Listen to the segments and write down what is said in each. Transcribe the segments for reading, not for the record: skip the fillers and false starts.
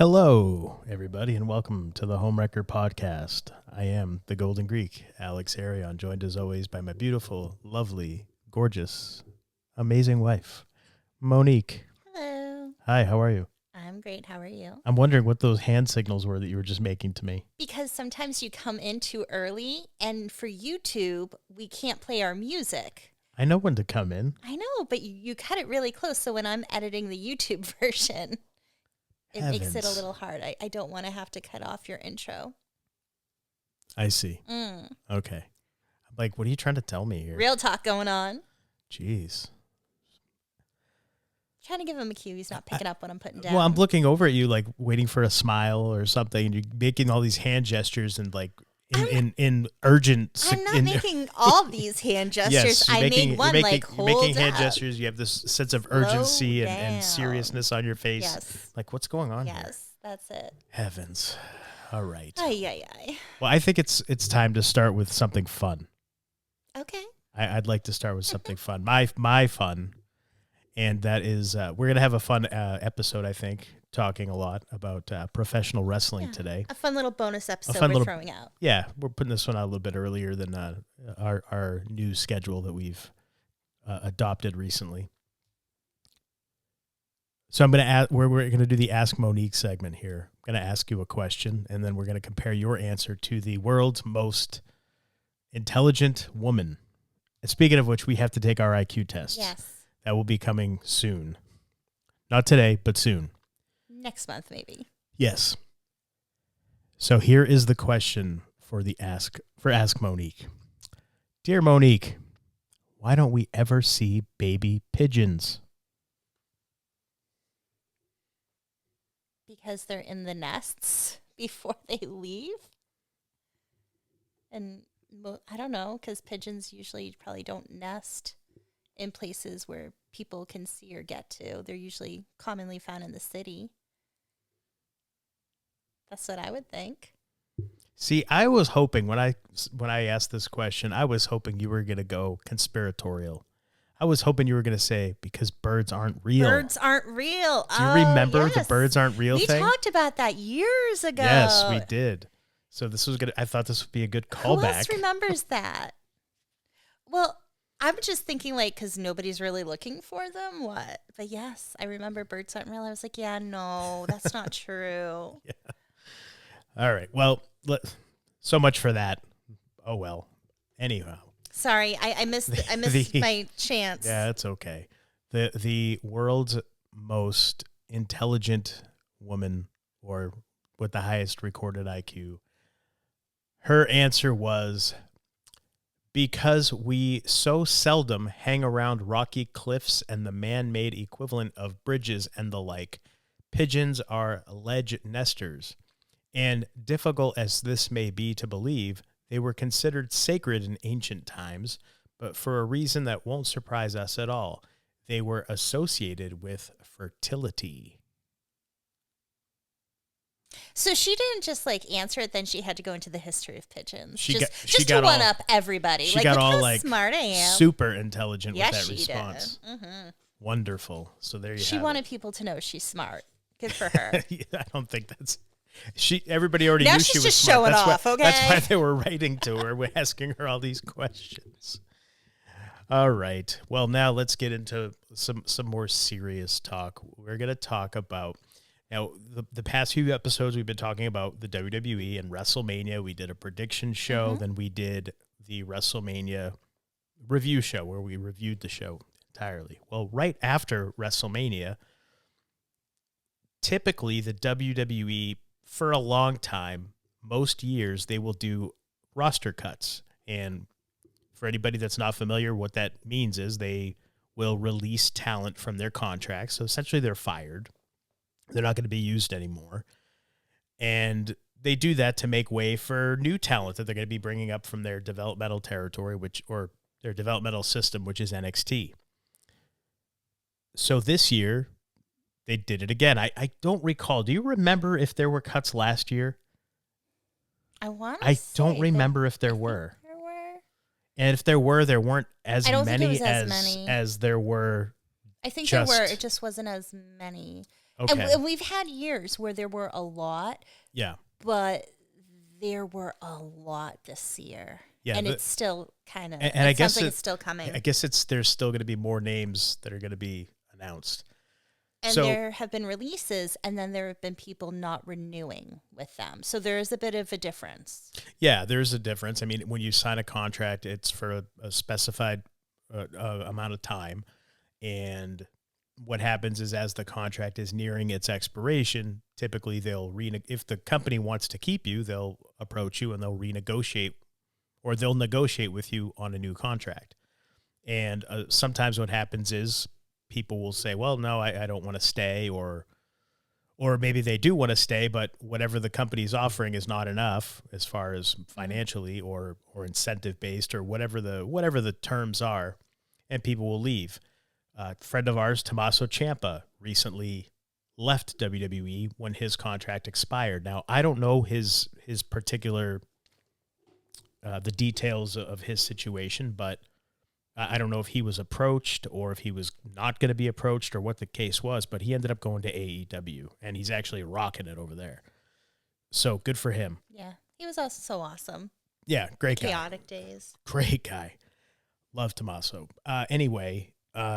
Hello, everybody, and welcome to the Homewrecker podcast. I am the Golden Greek, Alex Arion, joined as always by my beautiful, lovely, gorgeous, amazing wife, Monique. Hello. Hi, how are you? I'm great. How are you? I'm wondering what those hand signals were that you were just making to me. Because sometimes you come in too early, and for YouTube, we can't play our music. I know when to come in. I know, but you cut it really close, so when I'm editing the YouTube version, it makes it a little hard. I don't want to have to cut off your intro. I see. Okay. I'm like, what are you trying to tell me here? Real talk going on. Jeez. Trying to give him a cue. He's not picking up what I'm putting down. Well, I'm looking over at you like waiting for a smile or something, and you're making all these hand gestures and like in urgent. I'm not making all these hand gestures. Yes, made one you're like you're making hand up. gestures. You have this sense of urgency and seriousness on your face. Yes. Like, what's going on here? Yes, that's it. Heavens. All right. Ay. Well, I think it's time to start with something fun. Okay. I'd like to start with something fun. My fun. And that is, we're going to have a fun episode, I think, talking a lot about professional wrestling today. A fun little bonus episode throwing out. Yeah, we're putting this one out a little bit earlier than our new schedule that we've adopted recently. So I'm going to we're going to do the Ask Monique segment here. I'm going to ask you a question, and then we're going to compare your answer to the world's most intelligent woman. And speaking of which, we have to take our IQ test. Yes. That will be coming soon. Not today, but soon. Next month, maybe. Yes. So here is the question for Ask Monique. Dear Monique, why don't we ever see baby pigeons? Because they're in the nests before they leave. And I don't know, because pigeons usually probably don't nest in places where people can see or get to. They're usually commonly found in the city. That's what I would think. See, I was hoping when I asked this question, I was hoping you were going to go conspiratorial. I was hoping you were going to say, because birds aren't real. Birds aren't real. Do you remember the birds aren't real thing? We talked about that years ago. Yes, we did. So this was good. I thought this would be a good callback. Who else remembers that? Well, I'm just thinking, like, because nobody's really looking for them. What? But yes, I remember birds aren't real. I was like, yeah, no, that's not true. Yeah. All right. Well, so much for that. Oh, well. Anyhow. Sorry, I missed my chance. Yeah, it's okay. The world's most intelligent woman, or with the highest recorded IQ, her answer was, because we so seldom hang around rocky cliffs and the man-made equivalent of bridges and the like, pigeons are ledge nesters. And difficult as this may be to believe, they were considered sacred in ancient times, but for a reason that won't surprise us at all. They were associated with fertility. So she didn't just like answer it, then she had to go into the history of pigeons. She just got to one up everybody. She like, got look all how like smart I am. super intelligent with that she response. did. Mm-hmm. Wonderful. So there you have it. She wanted people to know she's smart. Good for her. Yeah, I don't think that's... Everybody already now knew she's she was just smart. showing That's off, why, okay? That's why they were writing to her. We're asking her all these questions. All right. Well, now let's get into some more serious talk. We're going to talk about... Now, the past few episodes, we've been talking about the WWE and WrestleMania. We did a prediction show. Then we did the WrestleMania review show where we reviewed the show entirely. Well, right after WrestleMania, typically the WWE, for a long time, most years, they will do roster cuts. And for anybody that's not familiar, what that means is they will release talent from their contracts. So essentially they're fired. They're not going to be used anymore. And they do that to make way for new talent that they're going to be bringing up from their developmental territory, or their developmental system, which is NXT. So this year, they did it again. I don't recall. Do you remember if there were cuts last year? I don't remember if there were. And if there were, there weren't as many as there were. I think there were. It just wasn't as many. Okay. And we've had years where there were a lot, Yeah. but there were a lot this year. Yeah. And it's still kind of, and I it sounds guess like it's still coming. I guess there's still going to be more names that are going to be announced. And So there have been releases, and then there have been people not renewing with them. So there is a bit of a difference. yeah, there's a difference. I mean, when you sign a contract, it's for a specified amount of time. And what happens is as the contract is nearing its expiration, typically if the company wants to keep you, they'll approach you and they'll renegotiate, or they'll negotiate with you on a new contract. And sometimes what happens is people will say, well, no, I don't want to stay, or maybe they do want to stay, but whatever the company's offering is not enough as far as financially or incentive based or whatever the terms are, and people will leave. A friend of ours, Tommaso Ciampa, recently left WWE when his contract expired. Now, I don't know his particular the details of his situation, but I don't know if he was approached or if he was not going to be approached or what the case was, but he ended up going to AEW, and he's actually rocking it over there. So good for him. Yeah. He was also so awesome. Yeah, great guy. Chaotic days. Great guy. Love Tommaso. Anyway,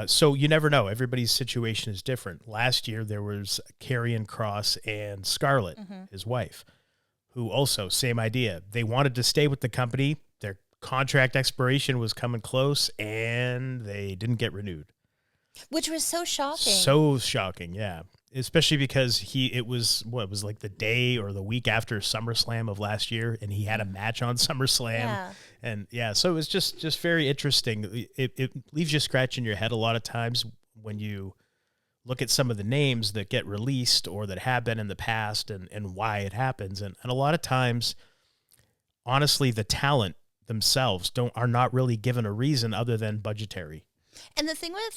so you never know. Everybody's situation is different. Last year, there was Karrion Kross and Scarlett, his wife, who also, same idea. They wanted to stay with the company. Their contract expiration was coming close, and they didn't get renewed. Which was so shocking. So shocking, yeah. Especially because it was like the day or the week after SummerSlam of last year, and he had a match on SummerSlam. Yeah. And yeah, so it was just very interesting. It leaves you scratching your head a lot of times when you look at some of the names that get released or that have been in the past and why it happens. And a lot of times, honestly, the talent themselves are not really given a reason other than budgetary. And the thing with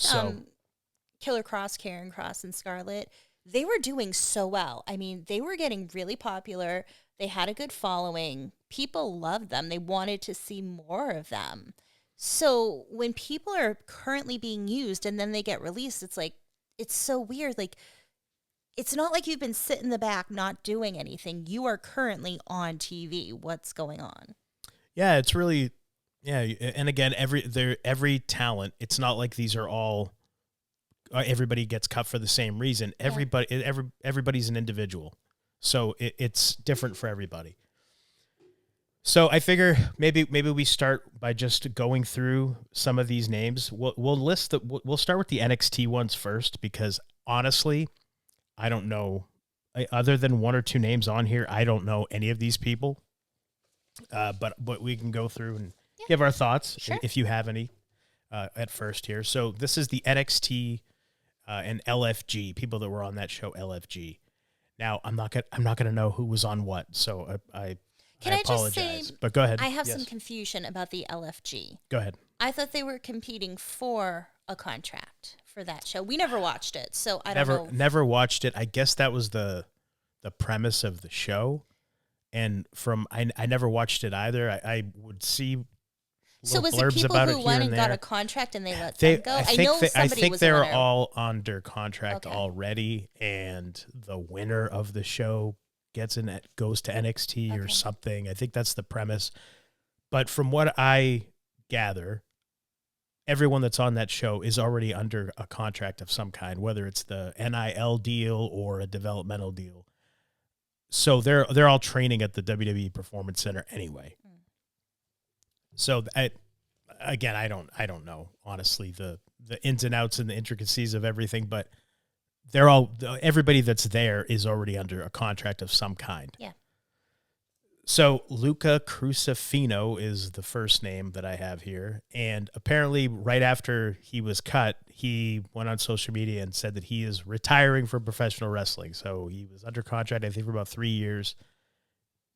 Killer Kross, Karrion Kross, and Scarlett, they were doing so well. I mean, they were getting really popular. They had a good following. People loved them. They wanted to see more of them. So when people are currently being used and then they get released, it's like, it's so weird. Like, it's not like you've been sitting in the back not doing anything. You are currently on TV. What's going on? Yeah, it's really, yeah. And again, every talent, it's not like these are all, everybody gets cut for the same reason. Everybody's an individual. So it's different for everybody. So I figure maybe we start by just going through some of these names. We'll start with the NXT ones first, because honestly, I don't know, other than one or two names on here, I don't know any of these people. But we can go through and give our thoughts, sure, if you have any at first here. So this is the NXT and LFG, people that were on that show, LFG. Now I'm not gonna know who was on what, so I apologize. Just say, but go ahead. I have some confusion about the LFG. Go ahead. I thought they were competing for a contract for that show. We never watched it, so I don't know. Never watched it. I guess that was the premise of the show. And I never watched it either. I would see so was it blurbs people about who it went here and and got a contract and they let there. them go? I think was they're a winner. all under contract Okay. already, and the winner of the show goes to NXT or something. I think that's the premise. But from what I gather, everyone that's on that show is already under a contract of some kind, whether it's the NIL deal or a developmental deal. So they're all training at the WWE Performance Center anyway. So I don't know, honestly, the ins and outs and the intricacies of everything, but everybody that's there is already under a contract of some kind. Yeah. So Luca Crucifino is the first name that I have here. And apparently right after he was cut, he went on social media and said that he is retiring from professional wrestling. So he was under contract, I think, for about 3 years.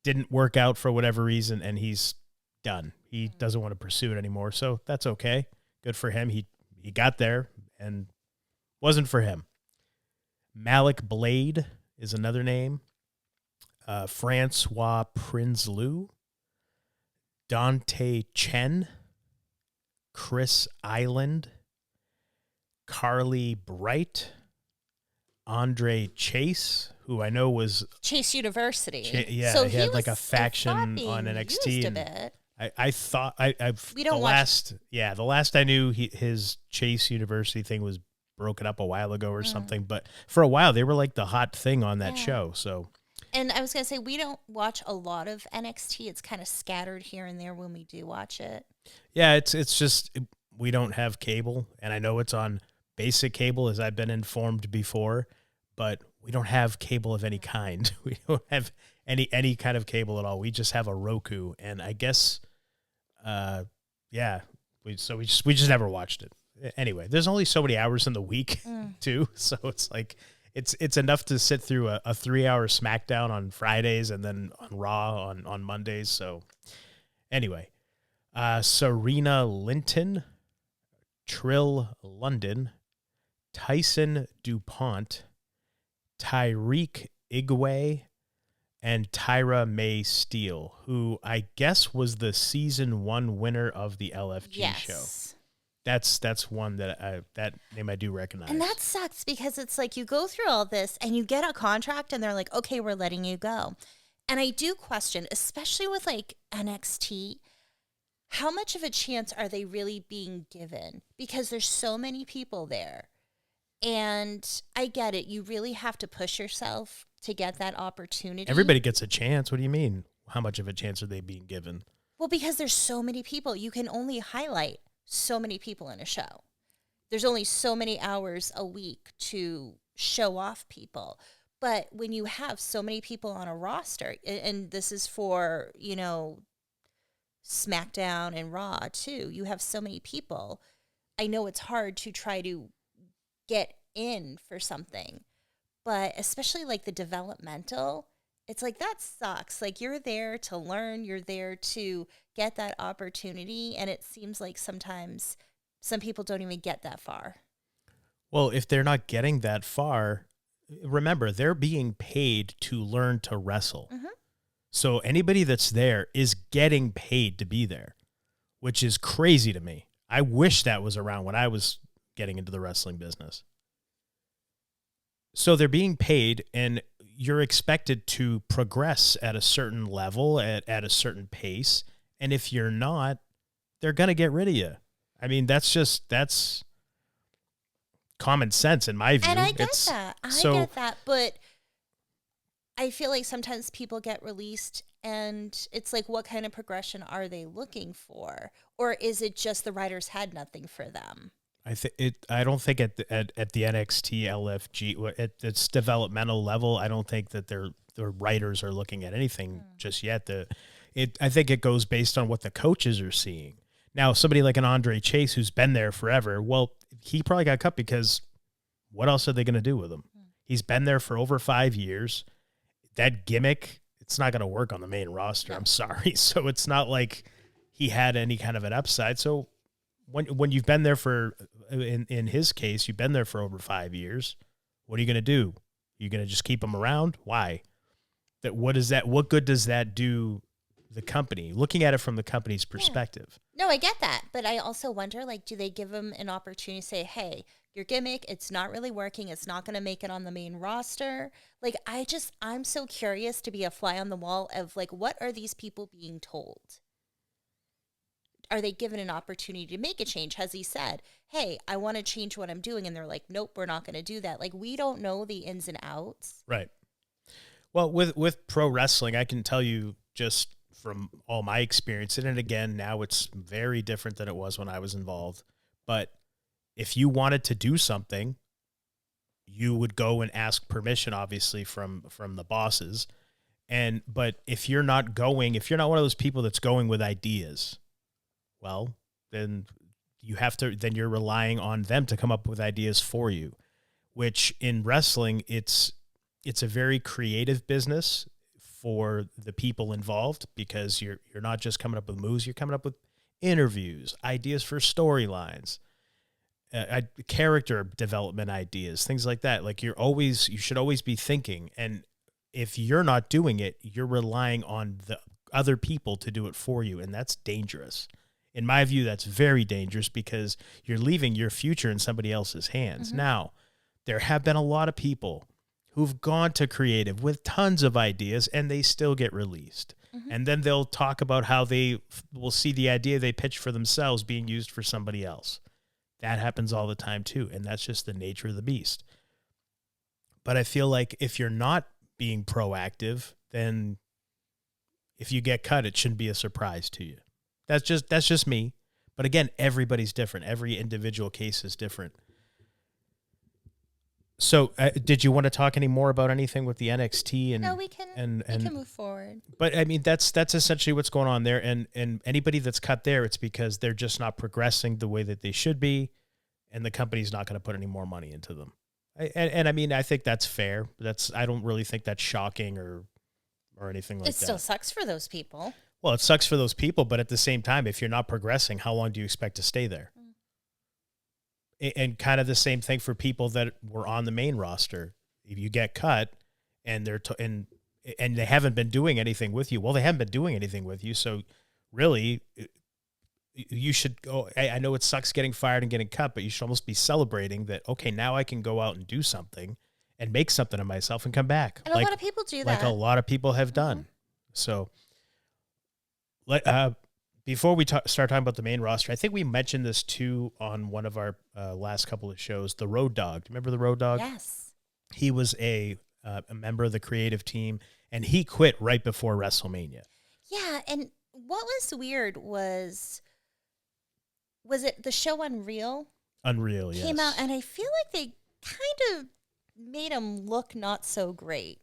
Didn't work out for whatever reason, and he's done. He doesn't want to pursue it anymore. So that's okay. Good for him. He got there and wasn't for him. Malik Blade is another name. Francois Prinsloo, Dante Chen, Chris Island, Carly Bright, Andre Chase, who I know was Chase University. so he had like a faction on NXT. A bit. I thought we don't watch. The last I knew, his Chase University thing was broken up a while ago or something. But for a while, they were like the hot thing on that show. So. And I was gonna say, we don't watch a lot of NXT. It's kind of scattered here and there when we do watch it. Yeah, it's just we don't have cable, and I know it's on basic cable, as I've been informed before, but we don't have cable of any kind. We don't have any kind of cable at all. We just have a Roku, and I guess. We just never watched it. Anyway, there's only so many hours in the week too, so it's like it's enough to sit through a 3-hour SmackDown on Fridays and then on Raw on Mondays. So anyway, Serena Linton, Trill London, Tyson DuPont, Tyreek Igwe, and Tyra May Steele, who I guess was the season 1 winner of the LFG show. That's one that name I do recognize. And that sucks because it's like you go through all this and you get a contract and they're like, okay, we're letting you go. And I do question, especially with like NXT, how much of a chance are they really being given? Because there's so many people there. And I get it. You really have to push yourself to get that opportunity. Everybody gets a chance. What do you mean? How much of a chance are they being given? Well, because there's so many people. You can only highlight so many people in a show. There's only so many hours a week to show off people. But when you have so many people on a roster, and this is for, SmackDown and Raw too, you have so many people. I know it's hard to try to get in for something. But especially like the developmental, it's like that sucks. Like you're there to learn, you're there to get that opportunity. And it seems like sometimes some people don't even get that far. Well, if they're not getting that far, remember, they're being paid to learn to wrestle. Mm-hmm. So anybody that's there is getting paid to be there, which is crazy to me. I wish that was around when I was getting into the wrestling business. So they're being paid, and you're expected to progress at a certain level, at a certain pace. And if you're not, they're going to get rid of you. I mean, that's common sense in my view. And I get that. I get that. But I feel like sometimes people get released, and it's like, what kind of progression are they looking for? Or is it just the writers had nothing for them? I don't think at the NXT LFG at its developmental level, I don't think that the writers are looking at anything just yet. I think it goes based on what the coaches are seeing. Now, somebody like an Andre Chase who's been there forever, well, he probably got cut because what else are they going to do with him? He's been there for over 5 years. That gimmick, it's not going to work on the main roster. I'm sorry. So it's not like he had any kind of an upside. So when you've been there for, in his case, you've been there for over 5 years, what are you going to do? You're going to just keep him around? Why? What good does that do the company? Looking at it from the company's perspective. No, I get that. But I also wonder, like, do they give him an opportunity to say, hey, your gimmick, it's not really working. It's not going to make it on the main roster. Like, I'm so curious to be a fly on the wall of, like, what are these people being told? Are they given an opportunity to make a change? Has he said, hey, I want to change what I'm doing? And they're like, nope, we're not going to do that. Like, we don't know the ins and outs. Right. Well, with pro wrestling, I can tell you just from all my experience, and again, now it's very different than it was when I was involved. But if you wanted to do something, you would go and ask permission, obviously, from the bosses. But if you're not one of those people that's going with ideas, well, then you're relying on them to come up with ideas for you, which in wrestling, it's a very creative business for the people involved, because you're not just coming up with moves, you're coming up with interviews, ideas for storylines, character development ideas, things like that. Like you should always be thinking. And if you're not doing it, you're relying on the other people to do it for you. And that's dangerous. In my view, that's very dangerous because you're leaving your future in somebody else's hands. Mm-hmm. Now, there have been a lot of people who've gone to creative with tons of ideas and they still get released. Mm-hmm. And then they'll talk about how they will see the idea they pitched for themselves being used for somebody else. That happens all the time too. And that's just the nature of the beast. But I feel like if you're not being proactive, then if you get cut, it shouldn't be a surprise to you. That's just me. But again, everybody's different. Every individual case is different. So, did you want to talk any more about anything with the NXT? And no, we can move forward. But I mean, that's essentially what's going on there. And anybody that's cut there, it's because they're just not progressing the way that they should be, and the company's not going to put any more money into them. And I mean, I think that's fair. I don't really think that's shocking or anything like that. It still sucks for those people. Well, it sucks for those people, but at the same time, if you're not progressing, how long do you expect to stay there? And kind of the same thing for people that were on the main roster. If you get cut and and they haven't been doing anything with you, well, they haven't been doing anything with you. So really, you should go. I know it sucks getting fired and getting cut, but you should almost be celebrating that. Okay, now I can go out and do something and make something of myself and come back. And a lot of people do that. Like a lot of people have done. So, before we start talking about the main roster, I think we mentioned this too on one of our last couple of shows. The Road Dogg. Do you remember the Road Dogg? Yes. He was a member of the creative team, and he quit right before WrestleMania. Yeah, and what was weird was it the show Unreal? Unreal, yes. Came out, and I feel like they kind of made him look not so great.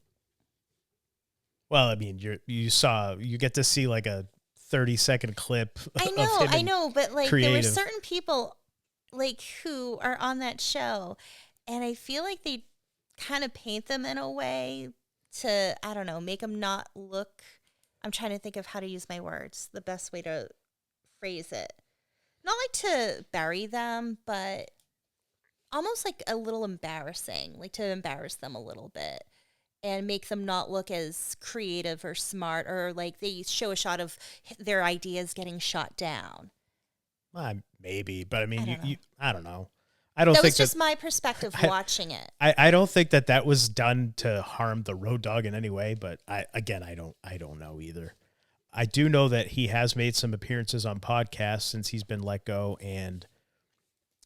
Well, I mean, you get to see like a 30-second clip. I know, but like creative. There were certain people like who are on that show, and I feel like they kind of paint them in a way to, I don't know, make them not look. I'm trying to think of how to use my words, the best way to phrase it. Not like to bury them, but almost like a little embarrassing, like to embarrass them a little bit and make them not look as creative or smart, or like they show a shot of their ideas getting shot down. Maybe, but I mean, I don't know. That was just my perspective watching it. I don't think that was done to harm the Road Dogg in any way, but I don't know either. I do know that he has made some appearances on podcasts since he's been let go, and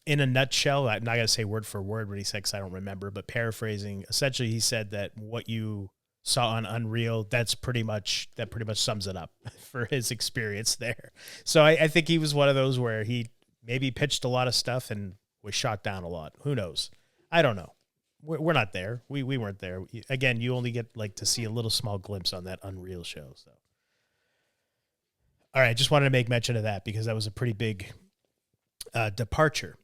in a nutshell, I'm not going to say word for word what he said because I don't remember, but paraphrasing, essentially he said that what you saw on Unreal, that pretty much sums it up for his experience there. So I think he was one of those where he maybe pitched a lot of stuff and was shot down a lot. Who knows? I don't know. We're not there. We weren't there. Again, you only get like to see a little small glimpse on that Unreal show. So, all right, just wanted to make mention of that because that was a pretty big departure.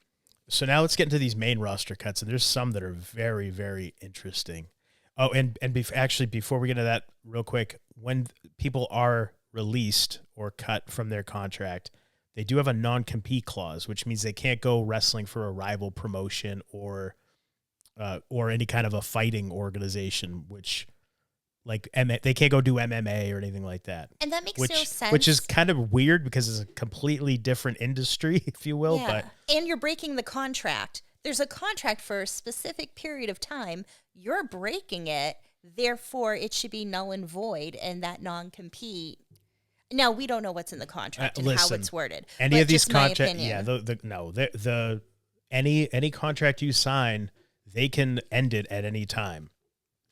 So now let's get into these main roster cuts, and there's some that are very, very interesting. Oh, and actually, before we get into that real quick, when people are released or cut from their contract, they do have a non-compete clause, which means they can't go wrestling for a rival promotion or any kind of a fighting organization, which like they can't go do MMA or anything like that. And that makes no sense. Which is kind of weird because it's a completely different industry, if you will. Yeah. And you're breaking the contract. There's a contract for a specific period of time. You're breaking it. Therefore, it should be null and void, and that non-compete. Now, we don't know what's in the contract and how it's worded. Any of these contracts, yeah, any contract you sign, they can end it at any time.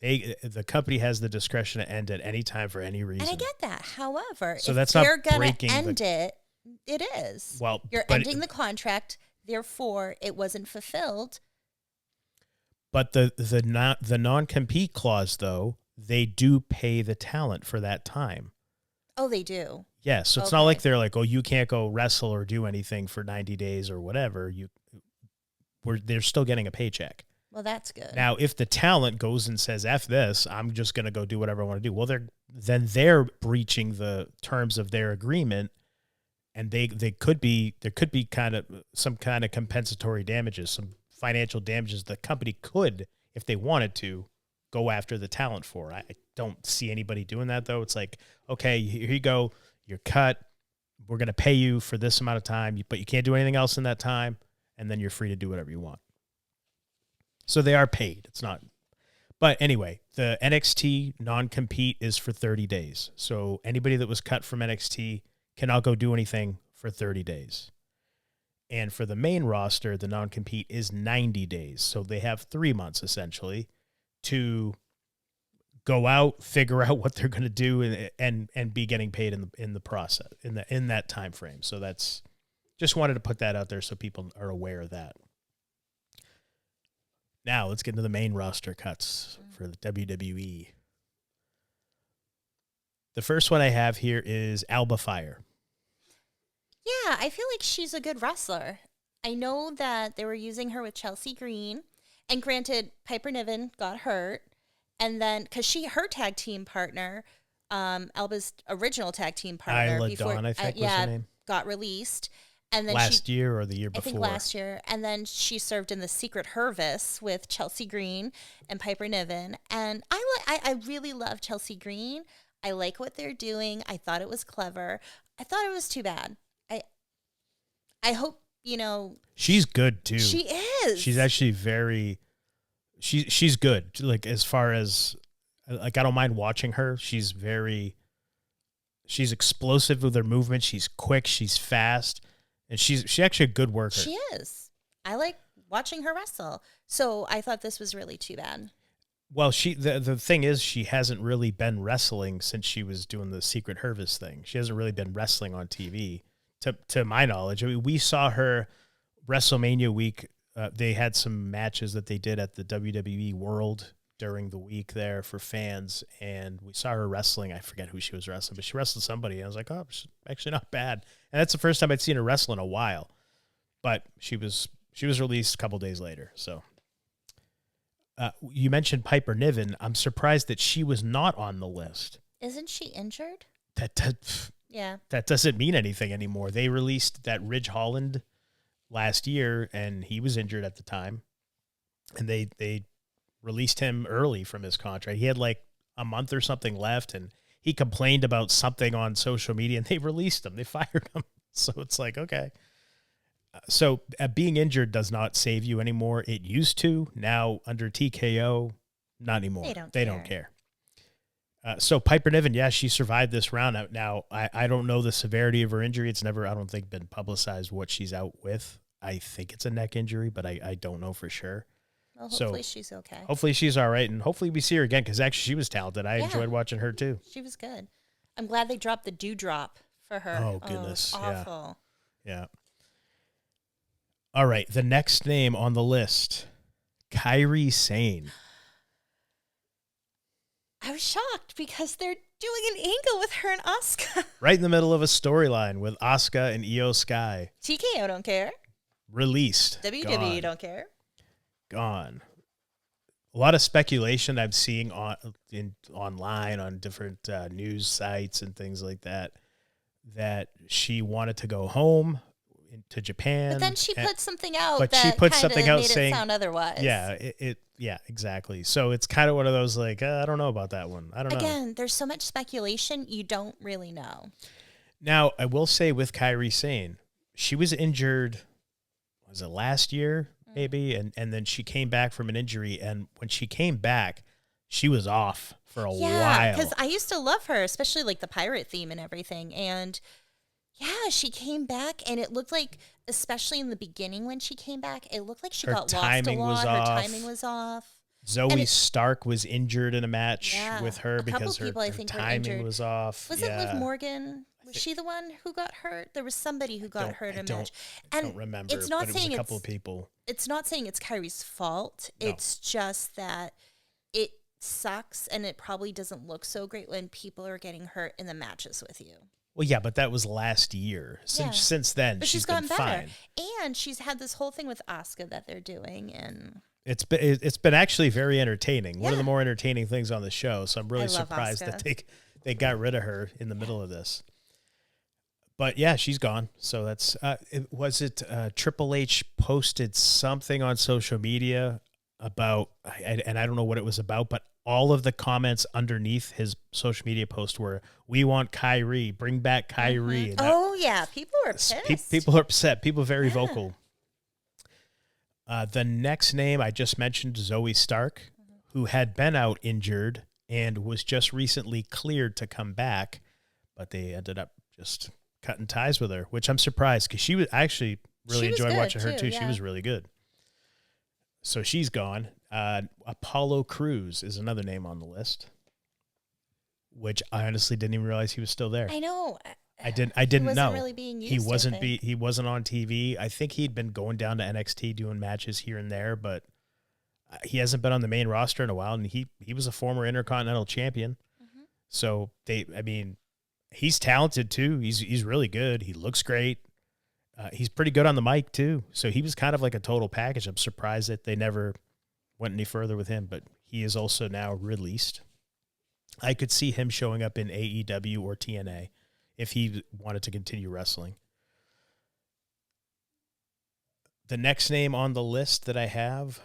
The company has the discretion to end at any time for any reason. And I get that. However, so if that's they're not going to end it is. Well, you're ending the contract. Therefore, it wasn't fulfilled. But the non-compete clause, though, they do pay the talent for that time. Oh, they do? Yeah, so it's not like they're like, oh, you can't go wrestle or do anything for 90 days or whatever. They're still getting a paycheck. Well, that's good. Now, if the talent goes and says, F this, I'm just going to go do whatever I want to do. Well, they're breaching the terms of their agreement, and there could be kind of some kind of compensatory damages, some financial damages the company could, if they wanted to, go after the talent for. I don't see anybody doing that, though. It's like, okay, here you go. You're cut. We're going to pay you for this amount of time, but you can't do anything else in that time, and then you're free to do whatever you want. So they are paid. It's not. But anyway, the NXT non-compete is for 30 days. So anybody that was cut from NXT cannot go do anything for 30 days. And for the main roster, the non-compete is 90 days. So they have 3 months essentially to go out, figure out what they're going to do, and be getting paid in the process in that time frame. So that's just wanted to put that out there so people are aware of that. Now let's get into the main roster cuts for the WWE. The first one I have here is Alba Fire. Yeah, I feel like she's a good wrestler. I know that they were using her with Chelsea Green, and granted, Piper Niven got hurt, and then because her tag team partner, Alba's original tag team partner, Isla Dawn, I think was her name, got released, and then last year or the year I before. think last year, and then she served in the Secret Service with Chelsea Green and Piper Niven, and I really love Chelsea Green. I like what they're doing. I thought it was clever. I thought it was too bad. I hope, she's good too. She is. She's actually she's good. Like, as far as, like, I don't mind watching her. She's explosive with her movement. She's quick. She's fast. And she's actually a good worker. She is. I like watching her wrestle. So I thought this was really too bad. Well, the thing is, she hasn't really been wrestling since she was doing the Secret Service thing. She hasn't really been wrestling on TV, to my knowledge. I mean, we saw her WrestleMania week. They had some matches that they did at the WWE World during the week there for fans, and we saw her wrestling. I forget who she was wrestling, but she wrestled somebody. And I was like, oh, she's actually not bad. And that's the first time I'd seen her wrestle in a while. But she was released a couple days later. So you mentioned Piper Niven. I'm surprised that she was not on the list. Isn't she injured? Yeah. That doesn't mean anything anymore. They released that Ridge Holland last year, and he was injured at the time. And they released him early from his contract. He had like a month or something left, and he complained about something on social media, and they released him. They fired him. So it's like, okay. So being injured does not save you anymore. It used to. Now under TKO, not anymore. They don't care. So Piper Niven, yeah, she survived this round. Now, I don't know the severity of her injury. It's never, I don't think, been publicized what she's out with. I think it's a neck injury, but I don't know for sure. Well, hopefully she's okay. Hopefully she's all right, and hopefully we see her again, because actually she was talented. I enjoyed watching her too. She was good. I'm glad they dropped the dewdrop for her. Oh, goodness. It was awful. Yeah. All right, the next name on the list, Kairi Sane. I was shocked because they're doing an angle with her and Asuka. Right in the middle of a storyline with Asuka and Io Sky. TKO don't care. Released. WWE don't care. Gone. A lot of speculation I'm seeing online on different news sites and things like that she wanted to go home to Japan. But then she put something out but that she put something out made saying, it sound otherwise. Yeah, yeah, exactly. So it's kind of one of those like, I don't know about that one. I don't know. Again, there's so much speculation, you don't really know. Now, I will say with Kairi Sane, she was injured, was it last year? Maybe, and then she came back from an injury, and when she came back, she was off for a while. Yeah, because I used to love her, especially like the pirate theme and everything, and yeah, she came back, and it looked like, especially in the beginning when she came back, it looked like she got lost a lot. Her timing was off. Zoe Stark was injured in a match with her because her timing was off. Was it Liv Morgan? Was she the one who got hurt? There was somebody who got hurt in a match. I don't remember, but it was a couple of people. It's not saying it's Kairi's fault. No. It's just that it sucks, and it probably doesn't look so great when people are getting hurt in the matches with you. Well, yeah, but that was last year. Since then, but she's gotten been better. Fine. And she's had this whole thing with Asuka that they're doing, and it's been actually very entertaining. One of the more entertaining things on the show. So I'm really surprised that they got rid of her in the middle of this. But yeah, she's gone. So that's Triple H posted something on social media about, and I don't know what it was about, but all of the comments underneath his social media post were, "We want Kairi, bring back Kairi." Mm-hmm. Yeah, people are pissed. People are upset. People are very vocal. The next name I just mentioned, Zoe Stark, who had been out injured and was just recently cleared to come back, but they ended up just cutting ties with her, which I'm surprised because I actually really enjoyed watching her too. Yeah. She was really good. So she's gone. Apollo Crews is another name on the list, which I honestly didn't even realize he was still there. I know. I didn't he wasn't know. Really being used, he wasn't on TV. I think he'd been going down to NXT doing matches here and there, but he hasn't been on the main roster in a while. And he was a former Intercontinental Champion, so he's talented too. He's really good. He looks great. He's pretty good on the mic too. So he was kind of like a total package. I'm surprised that they never went any further with him, but he is also now released. I could see him showing up in AEW or TNA if he wanted to continue wrestling. The next name on the list that I have,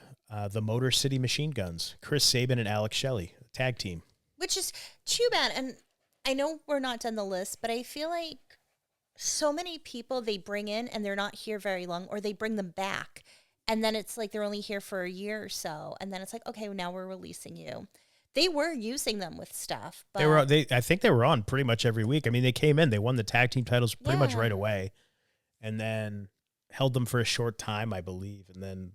the Motor City Machine Guns, Chris Sabin and Alex Shelley, tag team. Which is too bad. And I know we're not done the list, but I feel like so many people they bring in and they're not here very long, or they bring them back. And then it's like they're only here for a year or so. And then it's like, okay, well, now we're releasing you. They were using them with stuff, but I think they were on pretty much every week. I mean, they came in, they won the tag team titles pretty much right away, and then held them for a short time, I believe. And then,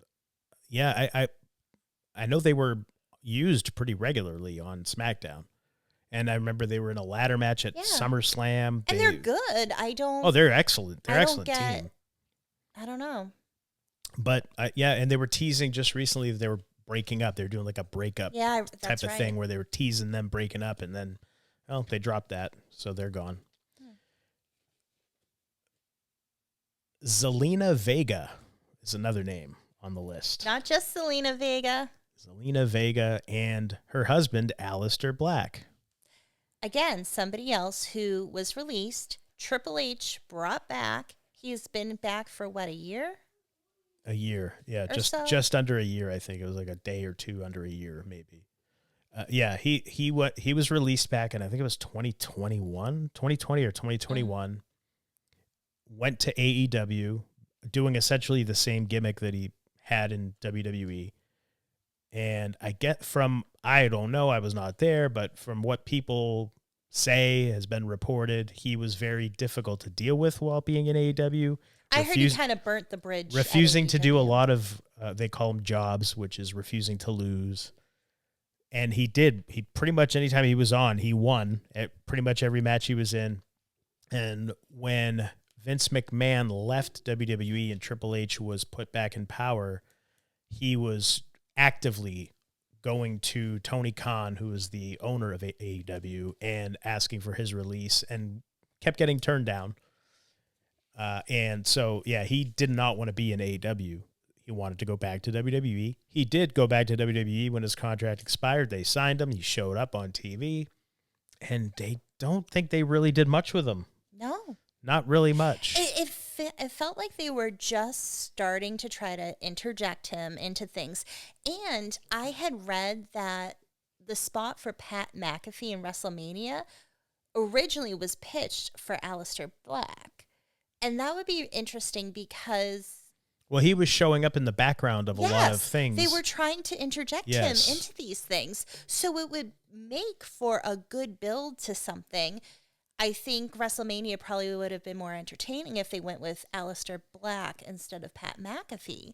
I know they were used pretty regularly on SmackDown, and I remember they were in a ladder match at SummerSlam, and they're good. They're excellent. They're excellent team. I don't know, but and they were teasing just recently that they were breaking up. They're doing like a breakup type of thing where they were teasing them breaking up, and then, they dropped that, so they're gone. Zelina Vega is another name on the list. Not just Selena Vega. Zelina Vega and her husband, Aleister Black. Again, somebody else who was released. Triple H brought back. He's been back for what, a year? A year, yeah, just under a year. I think it was like a day or two under a year, maybe. He was released back in, I think it was 2020 or 2021. Went to AEW, doing essentially the same gimmick that he had in WWE. And I don't know, I was not there, but from what people say has been reported, he was very difficult to deal with while being in AEW. I heard he kind of burnt the bridge. Refusing to do a lot of, they call them jobs, which is refusing to lose. And he pretty much anytime he was on, he won at pretty much every match he was in. And when Vince McMahon left WWE and Triple H was put back in power, he was actively going to Tony Khan, who is the owner of AEW, and asking for his release, and kept getting turned down. And so, he did not want to be in AEW. He wanted to go back to WWE. He did go back to WWE when his contract expired. They signed him. He showed up on TV, and they don't think they really did much with him. No. Not really much. It felt like they were just starting to try to interject him into things. And I had read that the spot for Pat McAfee in WrestleMania originally was pitched for Aleister Black. And that would be interesting because... Well, he was showing up in the background of a lot of things. They were trying to interject him into these things. So it would make for a good build to something. I think WrestleMania probably would have been more entertaining if they went with Aleister Black instead of Pat McAfee.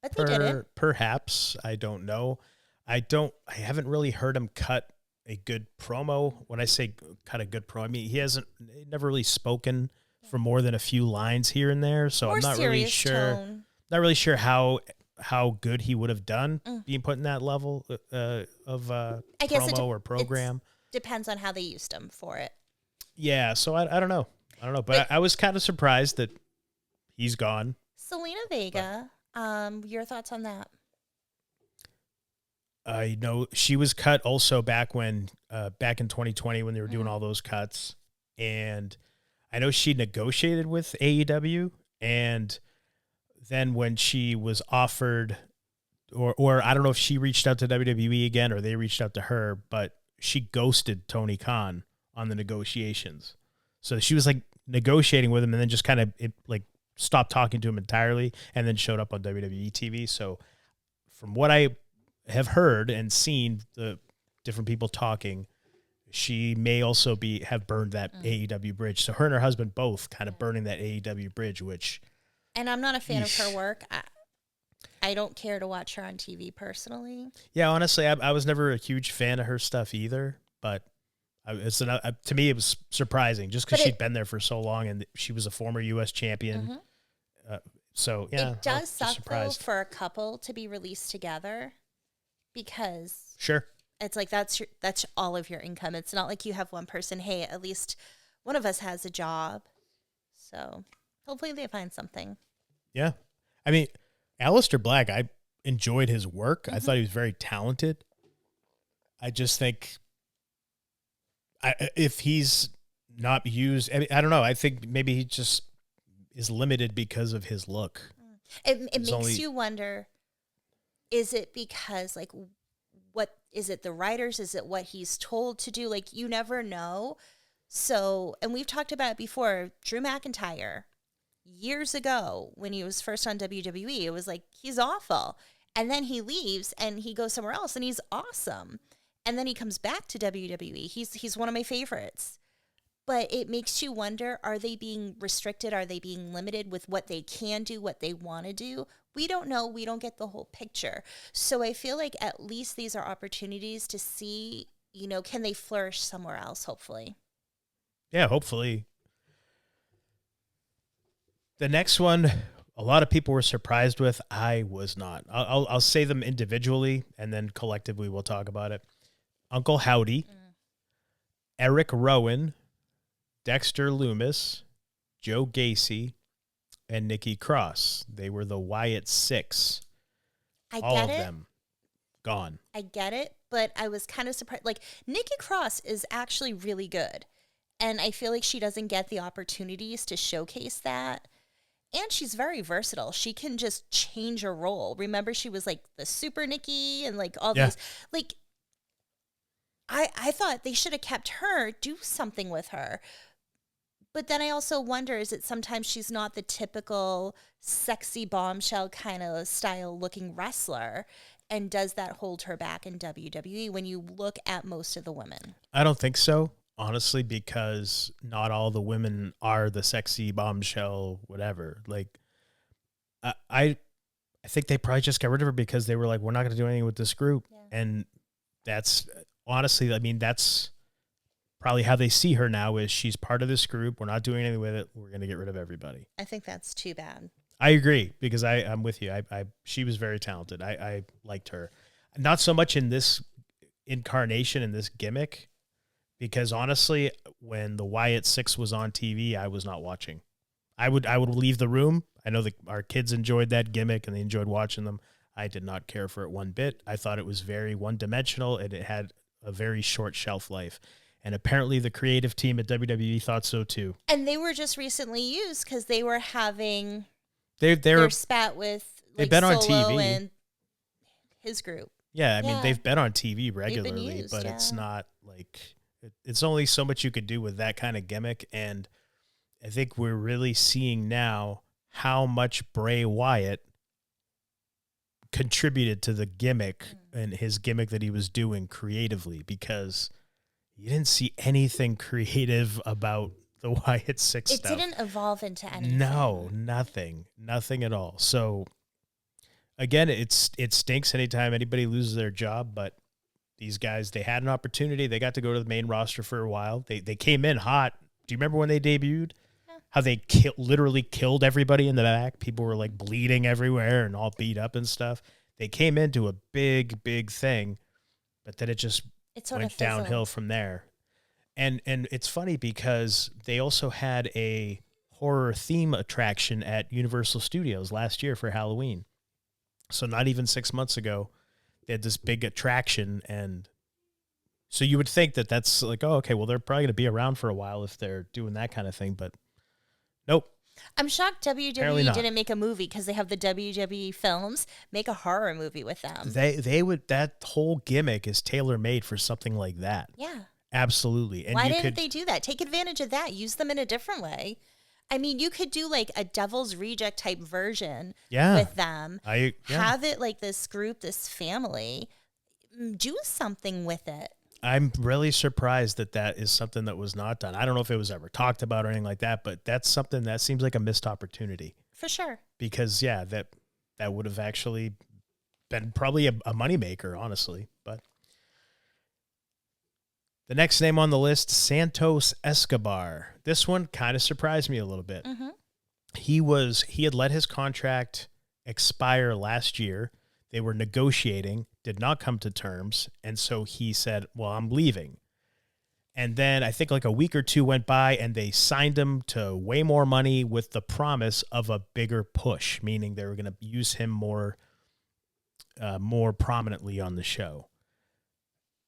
But they didn't. Perhaps. I don't know. I haven't really heard him cut a good promo. When I say cut a good promo, I mean, he never really spoken for more than a few lines here and there. So more I'm not really sure. Tone. Not really sure how good he would have done being put in that level of promo or program. Depends on how they used him for it. Yeah, so I don't know. But I was kind of surprised that he's gone. Selena Vega, your thoughts on that? I know she was cut also back in 2020 when they were doing all those cuts. And I know she negotiated with AEW, and then when she was offered, or I don't know if she reached out to WWE again or they reached out to her, but she ghosted Tony Khan on the negotiations. So she was like negotiating with him and then just kind of stopped talking to him entirely and then showed up on WWE TV. So from what I have heard and seen the different people talking, she may also have burned that AEW bridge. So her and her husband both kind of burning that AEW bridge, which. And I'm not a fan of her work. I don't care to watch her on TV personally. Yeah, honestly, I was never a huge fan of her stuff either, but to me, it was surprising just because she'd been there for so long and she was a former U.S. champion. So, yeah. It does suck, though, for a couple to be released together because sure, it's like that's all of your income. It's not like you have one person, hey, at least one of us has a job. So hopefully they find something. Yeah. I mean, Aleister Black, I enjoyed his work. I thought he was very talented. I just think if he's not used, I don't know. I think maybe he just is limited because of his look. It makes you wonder, is it because, like, what is it, the writers? Is it what he's told to do? Like, you never know. So, and we've talked about it before, Drew McIntyre, years ago when he was first on WWE, it was like, he's awful. And then he leaves and he goes somewhere else and he's awesome. And then he comes back to WWE. He's one of my favorites. But it makes you wonder, are they being restricted? Are they being limited with what they can do, what they want to do? We don't know. We don't get the whole picture. So I feel like at least these are opportunities to see, can they flourish somewhere else, hopefully. Yeah, hopefully. The next one, a lot of people were surprised with. I was not. I'll say them individually, and then collectively we'll talk about it. Uncle Howdy, Eric Rowan, Dexter Loomis, Joe Gacy, and Nikki Cross. They were the Wyatt Six. All of them gone. I get it, but I was kind of surprised. Like, Nikki Cross is actually really good, and I feel like she doesn't get the opportunities to showcase that. And she's very versatile. She can just change a role. Remember, she was like the Super Nikki and like all these. Like, I thought they should have kept her, do something with her. But then I also wonder, is it sometimes she's not the typical sexy bombshell kind of style looking wrestler? And does that hold her back in WWE when you look at most of the women? I don't think so, honestly, because not all the women are the sexy bombshell, whatever. Like, I think they probably just got rid of her because they were like, we're not going to do anything with this group. Yeah. And that's honestly, I mean, that's probably how they see her now is she's part of this group. We're not doing anything with it. We're going to get rid of everybody. I think that's too bad. I agree because I'm with you. She was very talented. I liked her. Not so much in this incarnation and this gimmick because honestly, when the Wyatt Six was on TV, I was not watching. I would leave the room. I know that our kids enjoyed that gimmick and they enjoyed watching them. I did not care for it one bit. I thought it was very one-dimensional and it had a very short shelf life. And apparently the creative team at WWE thought so too. And they were just recently used because they were having their spat with they've been on Solo TV and his group. Yeah, I mean, they've been on TV regularly, used, but it's not like it's only so much you could do with that kind of gimmick. And I think we're really seeing now how much Bray Wyatt contributed to the gimmick and his gimmick that he was doing creatively because you didn't see anything creative about the Wyatt Six stuff. It didn't evolve into anything. No, nothing at all. So again, it stinks anytime anybody loses their job, but these guys, they had an opportunity. They got to go to the main roster for a while. They came in hot. Do you remember when they debuted? Yeah. How they literally killed everybody in the back? People were like bleeding everywhere and all beat up and stuff. They came into a big, big thing, but then it went downhill from there. And it's funny because they also had a horror theme attraction at Universal Studios last year for Halloween. So not even 6 months ago, they had this big attraction. And so you would think that that's like, oh, okay, well, they're probably going to be around for a while if they're doing that kind of thing. But nope. I'm shocked WWE didn't make a movie because they have the WWE films. Make a horror movie with them. They would. That whole gimmick is tailor-made for something like that. Yeah. Absolutely. And why didn't they do that? Take advantage of that. Use them in a different way. I mean, you could do like a Devil's Reject type version Yeah. with them. Yeah. Have it like this group, this family. Do something with it. I'm really surprised that is something that was not done. I don't know if it was ever talked about or anything like that, but that's something that seems like a missed opportunity. For sure. Because, yeah, that would have actually been probably a moneymaker, honestly. But the next name on the list, Santos Escobar. This one kind of surprised me a little bit. Mm-hmm. He had let his contract expire last year. They were negotiating, did not come to terms, and so he said, well, I'm leaving. And then I think like a week or two went by, and they signed him to way more money with the promise of a bigger push, meaning they were going to use him more prominently on the show.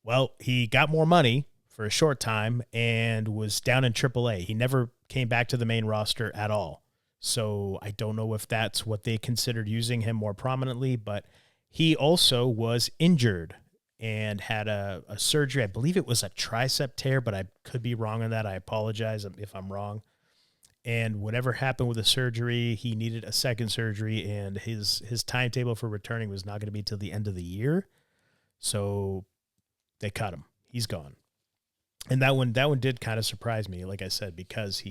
Well, he got more money for a short time and was down in AAA. He never came back to the main roster at all. So I don't know if that's what they considered using him more prominently, but he also was injured and had a surgery. I believe it was a tricep tear, but I could be wrong on that. I apologize if I'm wrong. And whatever happened with the surgery, he needed a second surgery, and his timetable for returning was not going to be till the end of the year. So they cut him. He's gone. And that one did kind of surprise me, like I said, because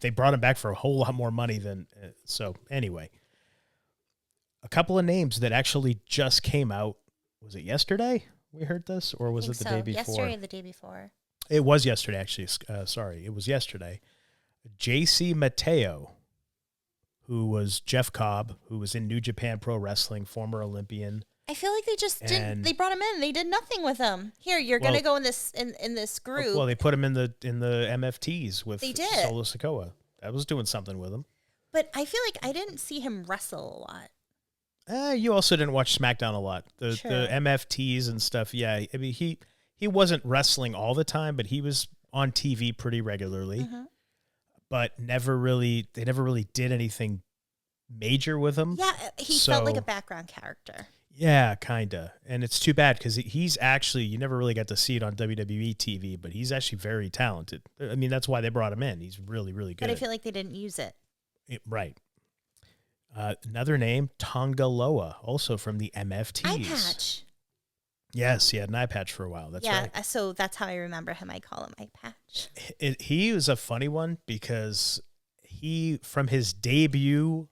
they brought him back for a whole lot more money than so anyway. A couple of names that actually just came out. Was it yesterday we heard this, or was it the day before? Yesterday or the day before? It was yesterday, actually. Sorry, it was yesterday. JC Mateo, who was Jeff Cobb, who was in New Japan Pro Wrestling, former Olympian. I feel like they just didn't. They brought him in. They did nothing with him. Here, you're going to go in this group. Well, they put him in the MFTs with they did. Solo Sikoa. That was doing something with him. But I feel like I didn't see him wrestle a lot. You also didn't watch SmackDown a lot. The MFTs and stuff. Yeah, I mean he wasn't wrestling all the time, but he was on TV pretty regularly. Mm-hmm. But they never really did anything major with him. Yeah, he felt like a background character. Yeah, kinda. And it's too bad because he's actually, you never really got to see it on WWE TV, but he's actually very talented. I mean, that's why they brought him in. He's really, really good. But I feel like they didn't use it. Right. Another name, Tongaloa, also from the MFTs. Eye patch. Yes, he had an eye patch for a while. That's right. Yeah, so that's how I remember him. I call him Eye Patch. He was a funny one because he, from his debut,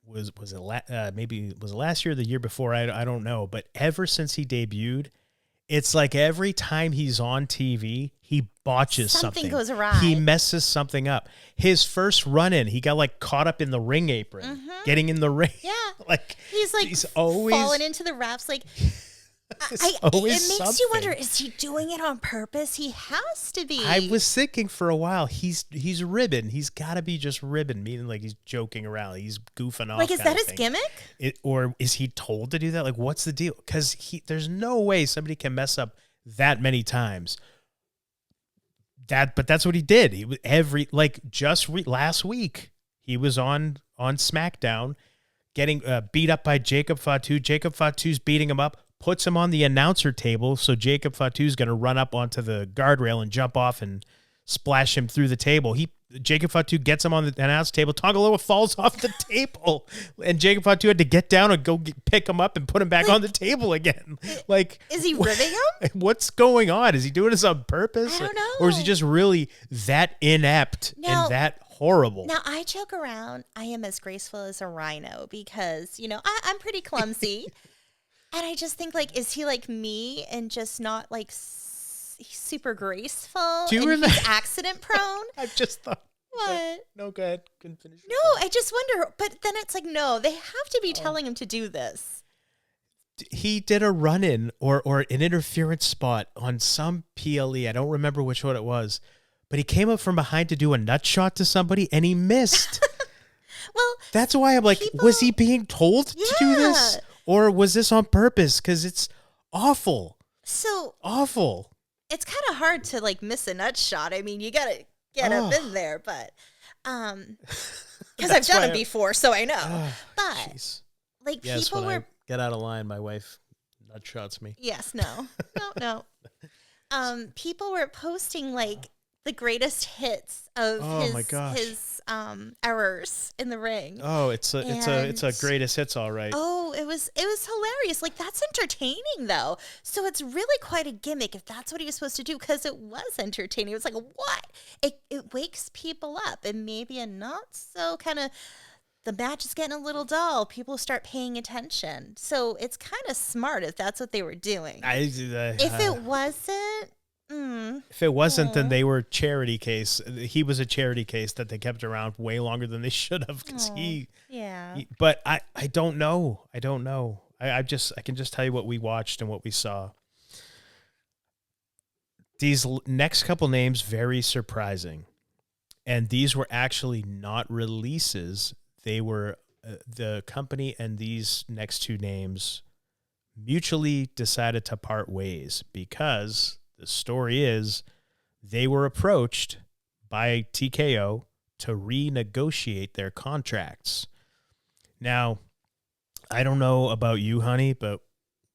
was it last year or the year before? I don't know. But ever since he debuted, it's like every time he's on TV, he botches something. Something goes awry. He messes something up. His first run-in, he got like caught up in the ring apron, getting in the ring. Yeah. Like he's always falling into the refs. Like it makes you wonder, is he doing it on purpose? He has to be. I was thinking for a while, he's ribbing. He's got to be just ribbing, meaning like he's joking around. He's goofing off. Like, is that his gimmick? Or is he told to do that? Like, what's the deal? Because there's no way somebody can mess up that many times. But that's what he did. He was last week, he was on SmackDown getting beat up by Jacob Fatu. Jacob Fatu's beating him up, puts him on the announcer table, so Jacob Fatu's going to run up onto the guardrail and jump off and splash him through the table. Jacob Fatu gets him on the announcer table. Tongaloa falls off the table, and Jacob Fatu had to get down and go pick him up and put him back on the table again. Like, is he ribbing him? What's going on? Is he doing this on purpose? I don't know. Or is he just really that inept and that horrible? Now, I joke around, I am as graceful as a rhino because, I'm pretty clumsy. And I just think, like, is he like me and just not, like, super graceful? Do you remember? He's accident prone? I just thought. What? No, go ahead. Couldn't finish. No, I just wonder. But then it's like, no, they have to be telling him to do this. He did a run-in or an interference spot on some PLE. I don't remember which one it was. But he came up from behind to do a nut shot to somebody, and he missed. Well, that's why I'm like, was he being told to do this? Or was this on purpose? Because it's awful. So awful. It's kind of hard to like miss a nut shot. I mean, you got to get up in there, but because I've done it before, so I know. But geez. Like yes, people were get out of line. My wife nut shots me. Yes, no. People were posting like the greatest hits of Oh my gosh. his errors in the ring. Oh, it's And a greatest hits, all right. oh, it was hilarious. Like, that's entertaining though. So it's really quite a gimmick if that's what he was supposed to do, because it was entertaining. It was like, what? It wakes people up, and maybe a not so kind of, the match is getting a little dull. People start paying attention. So it's kind of smart if that's what they were doing. If it wasn't, if it wasn't, then they were charity case. He was a charity case that they kept around way longer than they should have. Because but I don't know. I don't know. I can just tell you what we watched and what we saw. These next couple names, very surprising. And these were actually not releases. They were the company and these next two names mutually decided to part ways, because the story is they were approached by TKO to renegotiate their contracts. Now, I don't know about you, honey, but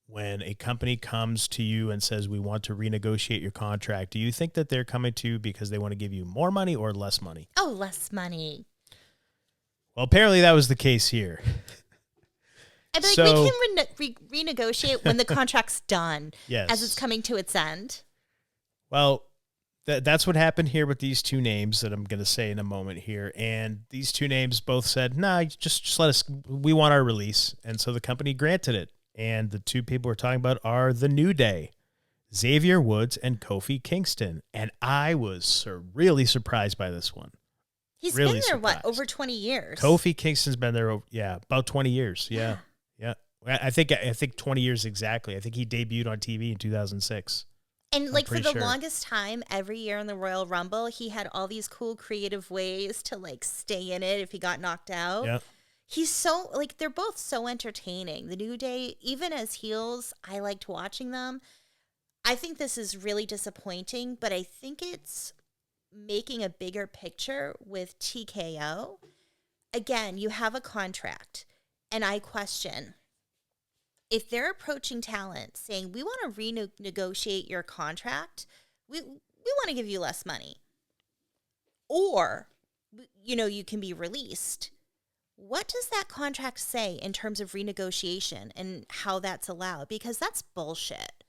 when a company comes to you and says, we want to renegotiate your contract, do you think that they're coming to you because they want to give you more money or less money? Oh, less money. Well, apparently that was the case here. I'd be like, we can renegotiate when the contract's done, yes, as it's coming to its end. Well, that's what happened here with these two names that I'm going to say in a moment here. And these two names both said, nah, just let us, we want our release. And so the company granted it. And the two people we're talking about are the New Day, Xavier Woods and Kofi Kingston. And I was really surprised by this one. He's really been there, surprised. What, over 20 years? Kofi Kingston's been there, about 20 years. Yeah. I think 20 years exactly. I think he debuted on TV in 2006. And like for the longest time, every year in the Royal Rumble, he had all these cool creative ways to like stay in it if he got knocked out. Yeah. He's so, like, they're both so entertaining. The New Day, even as heels, I liked watching them. I think this is really disappointing, but I think it's making a bigger picture with TKO. Again, you have a contract, and I question, if they're approaching talent saying, we want to renegotiate your contract, we want to give you less money, or, you can be released. What does that contract say in terms of renegotiation and how that's allowed? Because that's bullshit.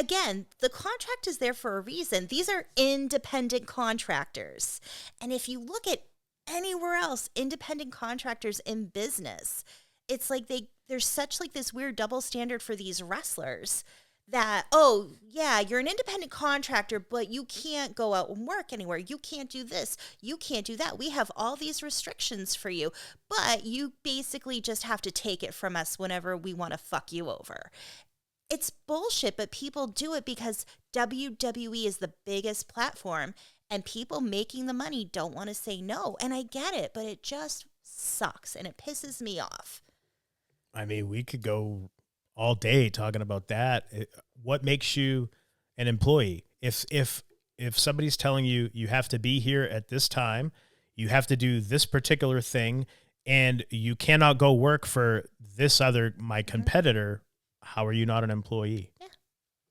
Again, the contract is there for a reason. These are independent contractors. And if you look at anywhere else, independent contractors in business, it's like there's such like this weird double standard for these wrestlers that, oh, yeah, you're an independent contractor, but you can't go out and work anywhere. You can't do this. You can't do that. We have all these restrictions for you, but you basically just have to take it from us whenever we want to fuck you over. It's bullshit, but people do it because WWE is the biggest platform, and people making the money don't want to say no. And I get it, but it just sucks, and it pisses me off. I mean, we could go all day talking about that. What makes you an employee? If somebody's telling you you have to be here at this time, you have to do this particular thing, and you cannot go work for my competitor, how are you not an employee? Yeah.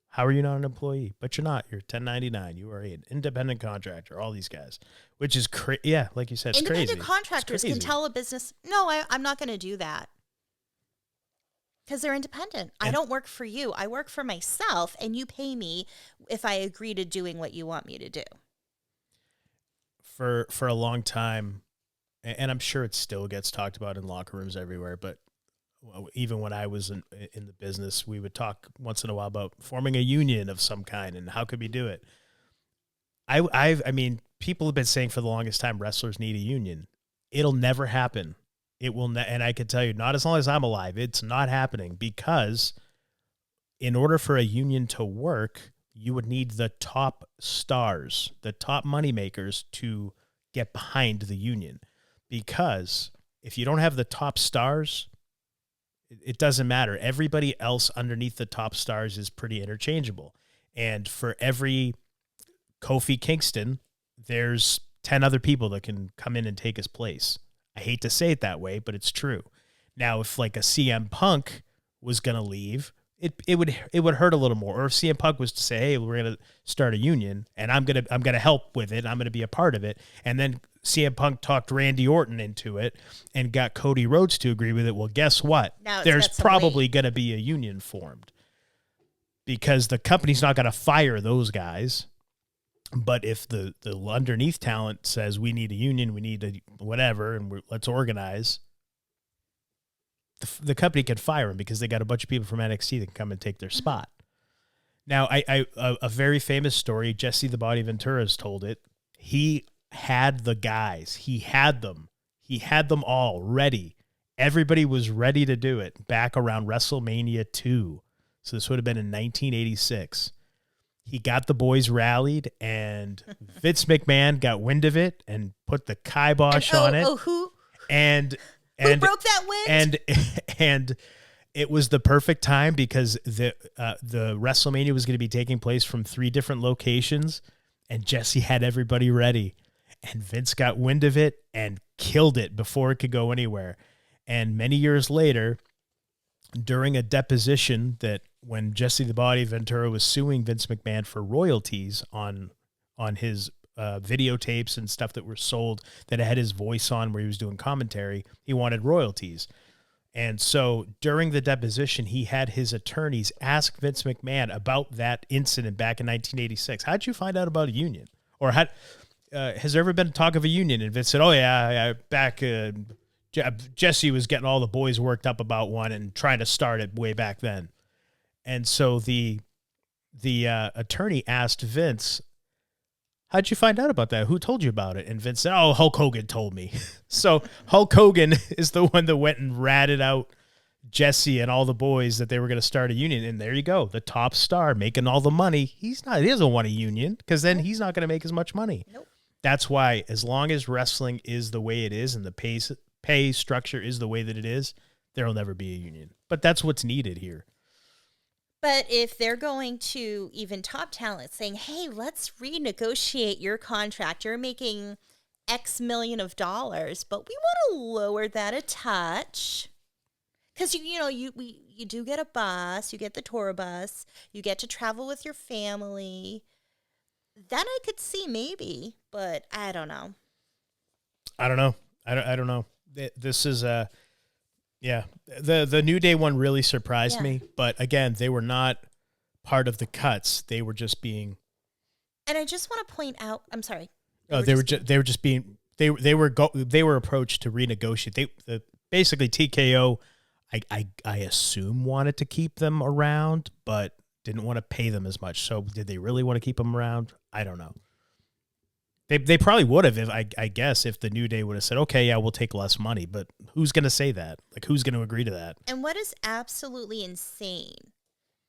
How are you not an employee? But you're not. You're 1099. You are an independent contractor. All these guys, which is crazy. Yeah, like you said, it's crazy. Independent contractors can tell a business, no, I'm not going to do that. Because they're independent. I don't work for you. I work for myself, and you pay me if I agree to doing what you want me to do. For a long time, and I'm sure it still gets talked about in locker rooms everywhere, but even when I was in the business, we would talk once in a while about forming a union of some kind and how could we do it. I mean, people have been saying for the longest time wrestlers need a union. It'll never happen. It will, and I can tell you, not as long as I'm alive, it's not happening, because in order for a union to work, you would need the top stars, the top moneymakers to get behind the union. Because if you don't have the top stars, it doesn't matter. Everybody else underneath the top stars is pretty interchangeable. And for every Kofi Kingston, there's 10 other people that can come in and take his place. I hate to say it that way, but it's true. Now, if like a CM Punk was going to leave, it would hurt a little more. Or if CM Punk was to say, "Hey, we're gonna start a union, and I'm gonna help with it. I'm gonna be a part of it," and then CM Punk talked Randy Orton into it and got Cody Rhodes to agree with it. Well, guess what? There's probably gonna be a union formed because the company's not gonna fire those guys. But if the underneath talent says we need a union, we need a whatever, and let's organize. The company can fire him because they got a bunch of people from NXT that can come and take their spot. Now, a very famous story, Jesse the Body Ventura has told it. He had the guys. He had them. He had them all ready. Everybody was ready to do it back around WrestleMania 2. So this would have been in 1986. He got the boys rallied, and Vince McMahon got wind of it and put the kibosh on it. Who broke that wind? And it was the perfect time because the WrestleMania was going to be taking place from 3 different locations, and Jesse had everybody ready. And Vince got wind of it and killed it before it could go anywhere. And many years later, during a deposition that when Jesse the Body Ventura was suing Vince McMahon for royalties on his videotapes and stuff that were sold that had his voice on where he was doing commentary, he wanted royalties. And so during the deposition, he had his attorneys ask Vince McMahon about that incident back in 1986. How'd you find out about a union? Or has there ever been talk of a union? And Vince said, oh, yeah, back Jesse was getting all the boys worked up about one and trying to start it way back then. And so the attorney asked Vince, how'd you find out about that? Who told you about it? And Vince said, oh, Hulk Hogan told me. So Hulk Hogan is the one that went and ratted out Jesse and all the boys that they were going to start a union. And there you go. The top star making all the money. He doesn't want a union because then he's not going to make as much money. Nope. That's why as long as wrestling is the way it is and the pay structure is the way that it is, there will never be a union. But that's what's needed here. But if they're going to even top talent saying, hey, let's renegotiate your contract. You're making X million of dollars, but we want to lower that a touch. Because, you do get a bus, you get the tour bus, you get to travel with your family. That I could see maybe, but I don't know. I don't know. This is the New Day one really surprised me, but again, they were not part of the cuts. They were just being. And I just want to point out. I'm sorry. They were approached to renegotiate. Basically TKO. I assume wanted to keep them around, but didn't want to pay them as much. So did they really want to keep them around? I don't know. They probably would have, if I guess, if the New Day would have said, okay, yeah, we'll take less money. But who's going to say that? Like, who's going to agree to that? And what is absolutely insane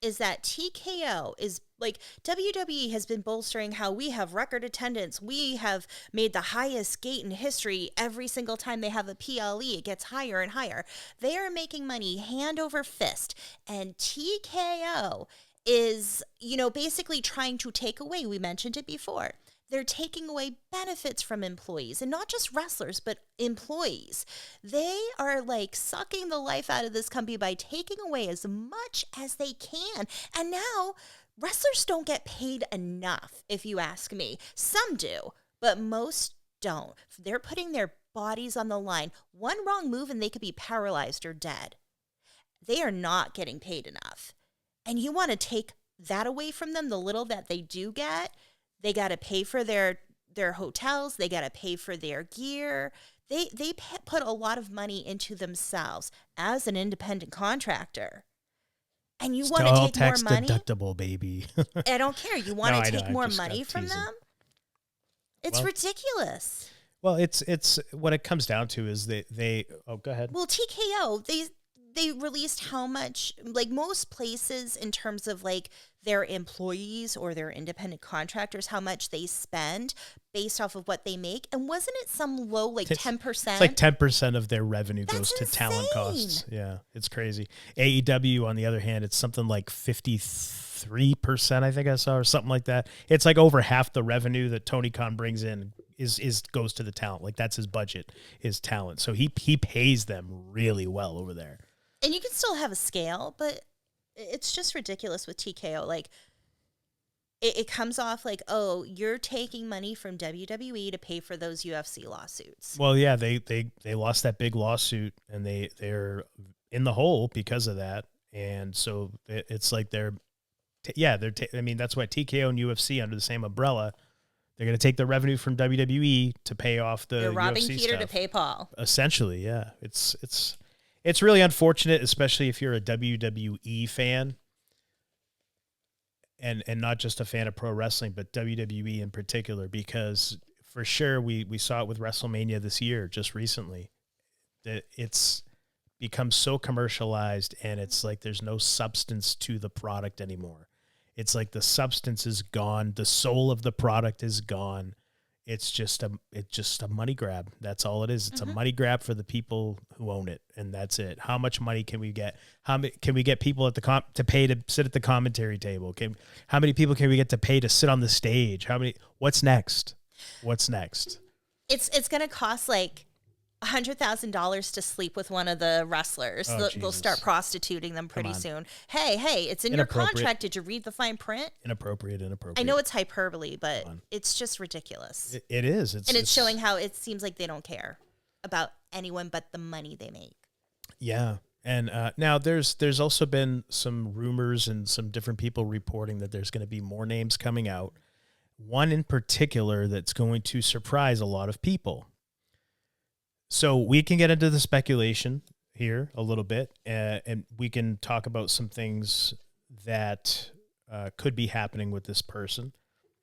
is that TKO is, like, WWE has been bolstering how we have record attendance. We have made the highest gate in history every single time they have a PLE. It gets higher and higher. They are making money hand over fist. And TKO is, basically trying to take away, we mentioned it before, they're taking away benefits from employees, and not just wrestlers, but employees. They are like sucking the life out of this company by taking away as much as they can. And now wrestlers don't get paid enough, if you ask me. Some do, but most don't. They're putting their bodies on the line. One wrong move and they could be paralyzed or dead. They are not getting paid enough. And you want to take that away from them, the little that they do get. They got to pay for their hotels. They got to pay for their gear. They put a lot of money into themselves as an independent contractor. And you want to take more money? Tax deductible, baby. I don't care. You want to take more money from them? It's ridiculous. Well, it's what it comes down to is they oh, go ahead. Well, TKO, they released how much, like most places in terms of like their employees or their independent contractors, how much they spend based off of what they make. And wasn't it some low, like 10%? It's like 10% of their revenue goes to talent costs. Yeah, it's crazy. AEW, on the other hand, it's something like 53%, I think I saw, or something like that. It's like over half the revenue that Tony Khan brings in is goes to the talent. Like that's his budget, his talent. So he pays them really well over there. And you can still have a scale, but it's just ridiculous with TKO. Like, it comes off like, oh, you're taking money from WWE to pay for those UFC lawsuits. Well, yeah, they lost that big lawsuit, and they're in the hole because of that. And so it's like I mean, that's why TKO and UFC under the same umbrella. They're going to take the revenue from WWE to pay off the They're robbing UFC Peter stuff. to pay Paul. Essentially, yeah. It's really unfortunate, especially if you're a WWE fan and not just a fan of pro wrestling, but WWE in particular, because for sure we saw it with WrestleMania this year, just recently, that it's become so commercialized, and it's like there's no substance to the product anymore. It's like the substance is gone. The soul of the product is gone. It's just a money grab. That's all it is. It's a money grab for the people who own it, and that's it. How much money can we get? Can we get people at the to pay to sit at the commentary table? How many people can we get to pay to sit on the stage? What's next? What's next? It's going to cost like $100,000 to sleep with one of the wrestlers. They'll start prostituting them pretty soon. Hey, it's in your contract. Did you read the fine print? Inappropriate. I know it's hyperbole, but it's just ridiculous. It is. It's showing how it seems like they don't care about anyone but the money they make. Yeah. And now there's also been some rumors and some different people reporting that there's going to be more names coming out. One in particular that's going to surprise a lot of people. So we can get into the speculation here a little bit, and we can talk about some things that could be happening with this person,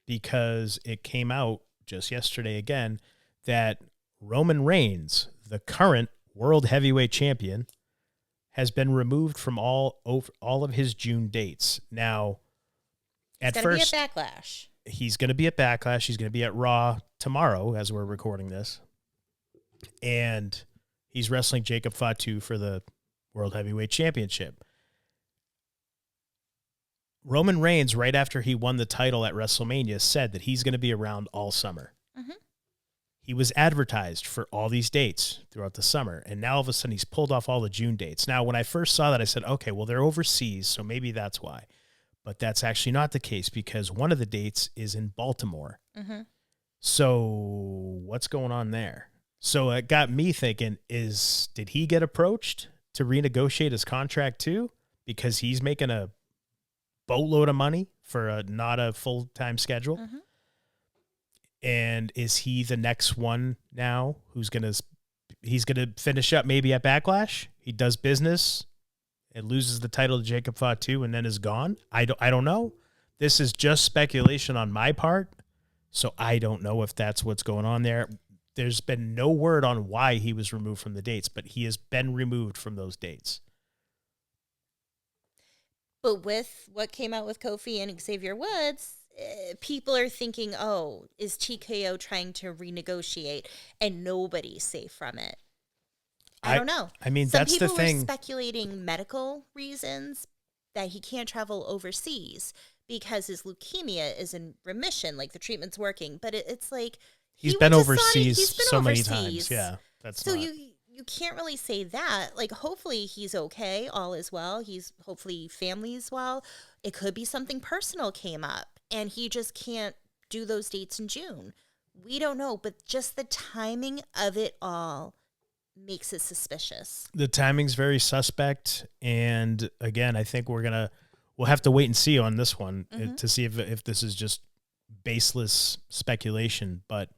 because it came out just yesterday again that Roman Reigns, the current world heavyweight champion, has been removed from all of his June dates. Now, at first, be at Backlash. He's going to be at Backlash. He's going to be at Raw tomorrow as we're recording this. And he's wrestling Jacob Fatu for the World Heavyweight Championship. Roman Reigns, right after he won the title at WrestleMania, said that he's going to be around all summer. Mm-hmm. He was advertised for all these dates throughout the summer, and now all of a sudden he's pulled off all the June dates. Now, when I first saw that, I said, okay, well, they're overseas, so maybe that's why. But that's actually not the case, because one of the dates is in Baltimore. Mm-hmm. So what's going on there? So it got me thinking, did he get approached to renegotiate his contract too? Because he's making a boatload of money for not a full-time schedule. Mm-hmm. And is he the next one now he's going to finish up maybe at Backlash? He does business and loses the title to Jacob Fatu and then is gone? I don't know. This is just speculation on my part. So I don't know if that's what's going on there. There's been no word on why he was removed from the dates, but he has been removed from those dates. But with what came out with Kofi and Xavier Woods, people are thinking, oh, is TKO trying to renegotiate? And nobody's safe from it. I don't know. I mean, that's the thing. Some people were speculating medical reasons, that he can't travel overseas because his leukemia is in remission, like the treatment's working. But it's like... He's been overseas so many times. Yeah, you can't really say that. Like, hopefully he's okay, all is well. Hopefully family's well. It could be something personal came up, and he just can't do those dates in June. We don't know, but just the timing of it all makes it suspicious. The timing's very suspect, and again, I think we'll have to wait and see on this one to see if this is just baseless speculation, but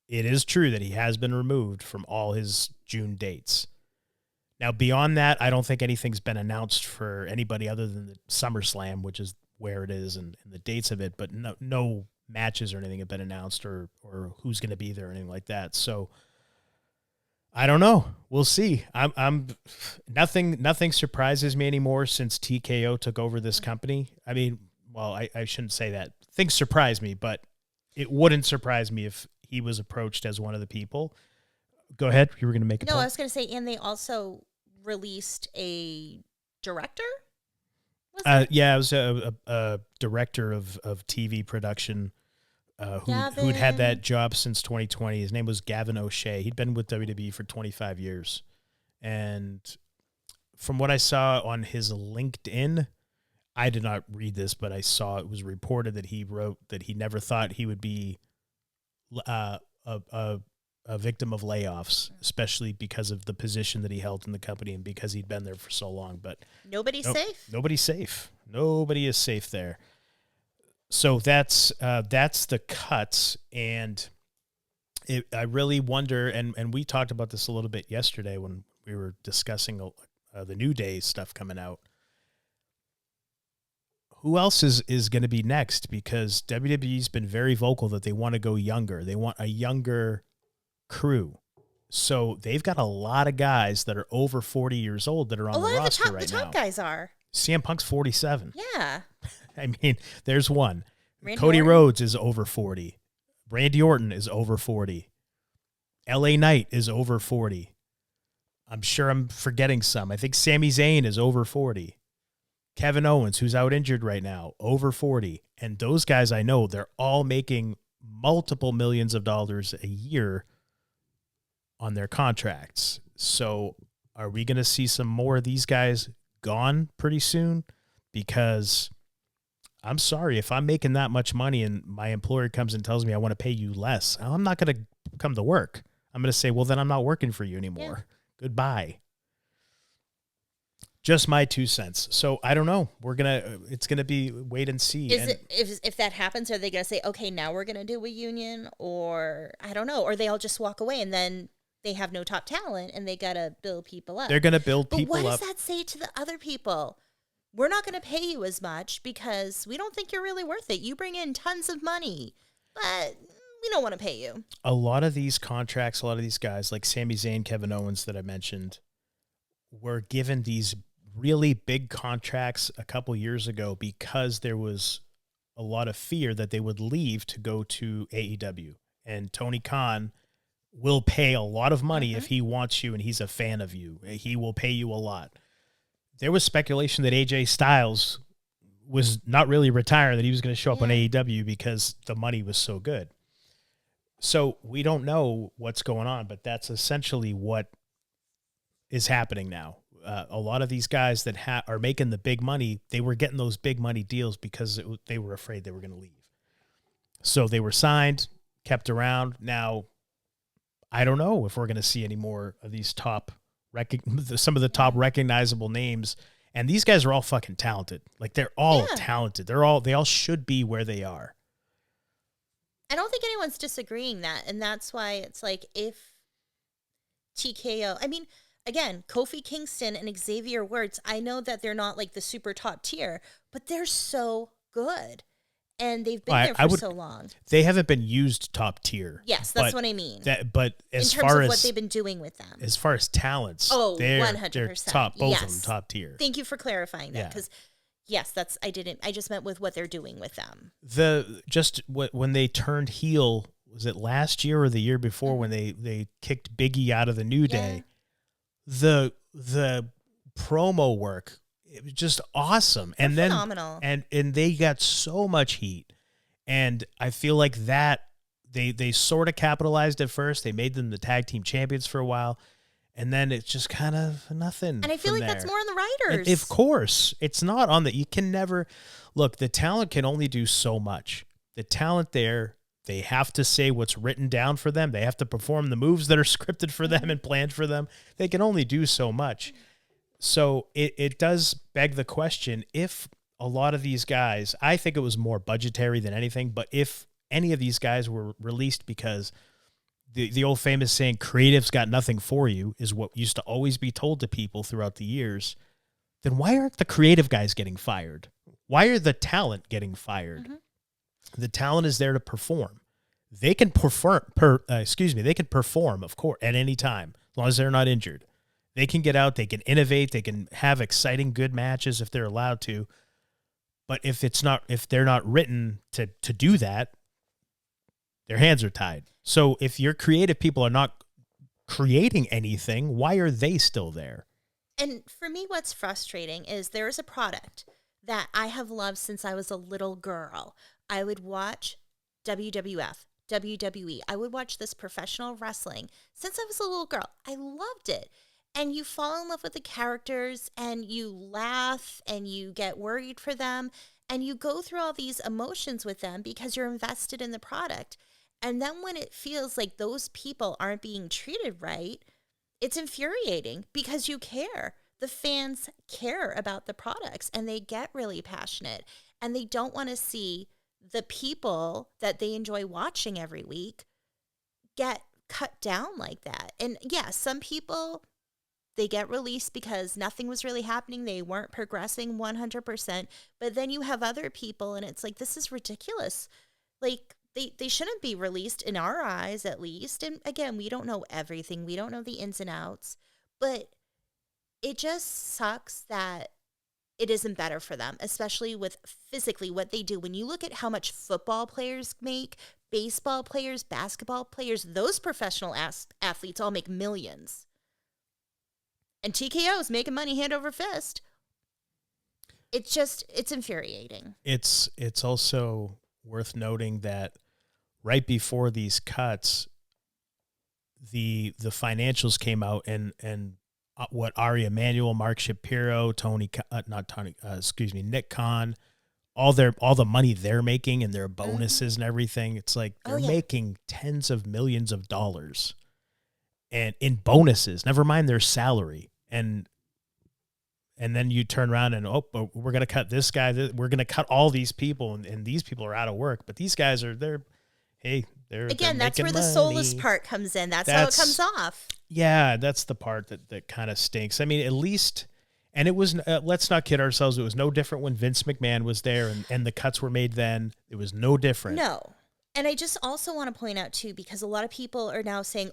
it is true that he has been removed from all his June dates. Now, beyond that, I don't think anything's been announced for anybody other than the SummerSlam, which is where it is and the dates of it, but no matches or anything have been announced or who's going to be there or anything like that. So I don't know. We'll see. Nothing surprises me anymore since TKO took over this company. I mean, well, I shouldn't say that. Things surprise me, but it wouldn't surprise me if he was approached as one of the people. Go ahead. You were going to make a point. I was going to say, and they also released a director? Yeah, it was a director of TV production who'd had that job since 2020. His name was Gavin O'Shea. He'd been with WWE for 25 years. And from what I saw on his LinkedIn, I did not read this, but I saw it was reported that he wrote that he never thought he would be a victim of layoffs, especially because of the position that he held in the company and because he'd been there for so long. But nobody's safe. Nobody's safe. Nobody is safe there. So that's the cuts, and I really wonder, and we talked about this a little bit yesterday when we were discussing the New Day stuff coming out. Who else is going to be next? Because WWE's been very vocal that they want to go younger. They want a younger crew. So they've got a lot of guys that are over 40 years old that are on the roster right now. The top guys are. CM Punk's 47. Yeah. I mean, there's one. Randy Cody Orton. Rhodes is over 40. Randy Orton is over 40. LA Knight is over 40. I'm sure I'm forgetting some. I think Sami Zayn is over 40. Kevin Owens, who's out injured right now, over 40. And those guys I know, they're all making multiple millions of dollars a year on their contracts. So are we going to see some more of these guys gone pretty soon? Because I'm sorry, if I'm making that much money and my employer comes and tells me I want to pay you less, I'm not going to come to work. I'm going to say, well, then I'm not working for you anymore. Yeah. Goodbye. Just my 2 cents. So I don't know. It's going to be wait and see. If that happens, are they going to say, okay, now we're going to do a union, or I don't know, or they all just walk away and then they have no top talent and they got to build people up. They're going to build people up. But what does that say to the other people? We're not going to pay you as much because we don't think you're really worth it. You bring in tons of money, but we don't want to pay you. A lot of these contracts, a lot of these guys like Sami Zayn, Kevin Owens that I mentioned, were given these really big contracts a couple years ago because there was a lot of fear that they would leave to go to AEW. And Tony Khan will pay a lot of money if he wants you and he's a fan of you. He will pay you a lot. There was speculation that AJ Styles was not really retiring, that he was going to show up on AEW because the money was so good. So we don't know what's going on, but that's essentially what is happening now. A lot of these guys that are making the big money, they were getting those big money deals because they were afraid they were going to leave. So they were signed, kept around. Now, I don't know if we're going to see any more of these some of the top recognizable names. And these guys are all fucking talented. Like, they're all talented. They all should be where they are. I don't think anyone's disagreeing that. And that's why it's like, if TKO, I mean, again, Kofi Kingston and Xavier Woods, I know that they're not like the super top tier, but they're so good. And they've been there for so long. They haven't been used top tier. Yes, that's what I mean. But as in terms far of as what they've been doing with them. As far as talents, 100%. They're top, both of them top tier. Thank you for clarifying that, because yes, I just meant with what they're doing with them. When they turned heel, was it last year or the year before when they kicked Biggie out of the New Day? The promo work, it was just awesome. They're and then phenomenal. And they got so much heat. And I feel like that they sort of capitalized at first. They made them the tag team champions for a while. And then it's just kind of nothing. And I feel like that's more on the writers. And of course. It's not on you can never look, the talent can only do so much. The talent there, they have to say what's written down for them. They have to perform the moves that are scripted for them and planned for them. They can only do so much. So it does beg the question, if a lot of these guys, I think it was more budgetary than anything, but if any of these guys were released because the old famous saying, creative's got nothing for you, is what used to always be told to people throughout the years, then why aren't the creative guys getting fired? Why are the talent getting fired? Mm-hmm. The talent is there to perform. They can they can perform, of course, at any time, as long as they're not injured. They can get out, they can innovate, they can have exciting, good matches if they're allowed to. But if they're not written to do that, their hands are tied. So if your creative people are not creating anything, why are they still there? And for me, what's frustrating is there is a product that I have loved since I was a little girl. I would watch WWF, WWE. I would watch this professional wrestling since I was a little girl. I loved it. and you fall in love with the characters and you laugh and you get worried for them and you go through all these emotions with them because you're invested in the product. And then when it feels like those people aren't being treated right, it's infuriating because you care. The fans care about the products and they get really passionate and they don't want to see the people that they enjoy watching every week get cut down like that. And yeah, some people, they get released because nothing was really happening. They weren't progressing 100%. But then you have other people and it's like, this is ridiculous. Like, they shouldn't be released in our eyes, at least. And again, we don't know everything. We don't know the ins and outs. But it just sucks that it isn't better for them, especially with physically what they do. When you look at how much football players make, baseball players, basketball players, those professional athletes all make millions. And TKO is making money hand over fist. It's infuriating. It's also worth noting that right before these cuts, the financials came out and what Ari Emanuel, Mark Shapiro, Nick Khan, all the money they're making and their bonuses and everything. It's like they're making tens of millions of dollars and in bonuses, never mind their salary. And then you turn around and, we're going to cut this guy. We're going to cut all these people and these people are out of work, but these guys they're that's where the soulless part comes in. That's how it comes off. Yeah, that's the part that kind of stinks. I mean, at least, and it was, let's not kid ourselves, it was no different when Vince McMahon was there and the cuts were made then. It was no different. No. And I just also want to point out, too, because a lot of people are now saying,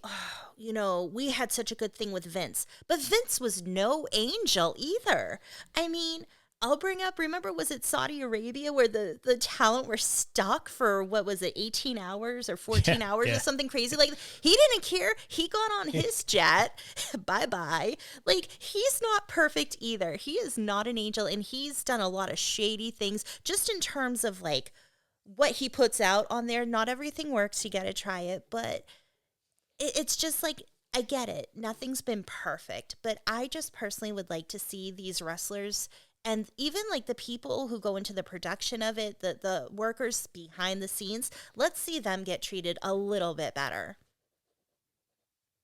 we had such a good thing with Vince. But Vince was no angel either. I mean, I'll bring up, remember, was it Saudi Arabia where the talent were stuck for, 18 hours or 14 hours or something crazy? Like, he didn't care. He got on his jet. Bye-bye. Like, he's not perfect either. He is not an angel, and he's done a lot of shady things just in terms of, like, what he puts out on there. Not everything works. You got to try it. But it's just like, I get it. Nothing's been perfect. But I just personally would like to see these wrestlers and even like the people who go into the production of it, the workers behind the scenes, let's see them get treated a little bit better.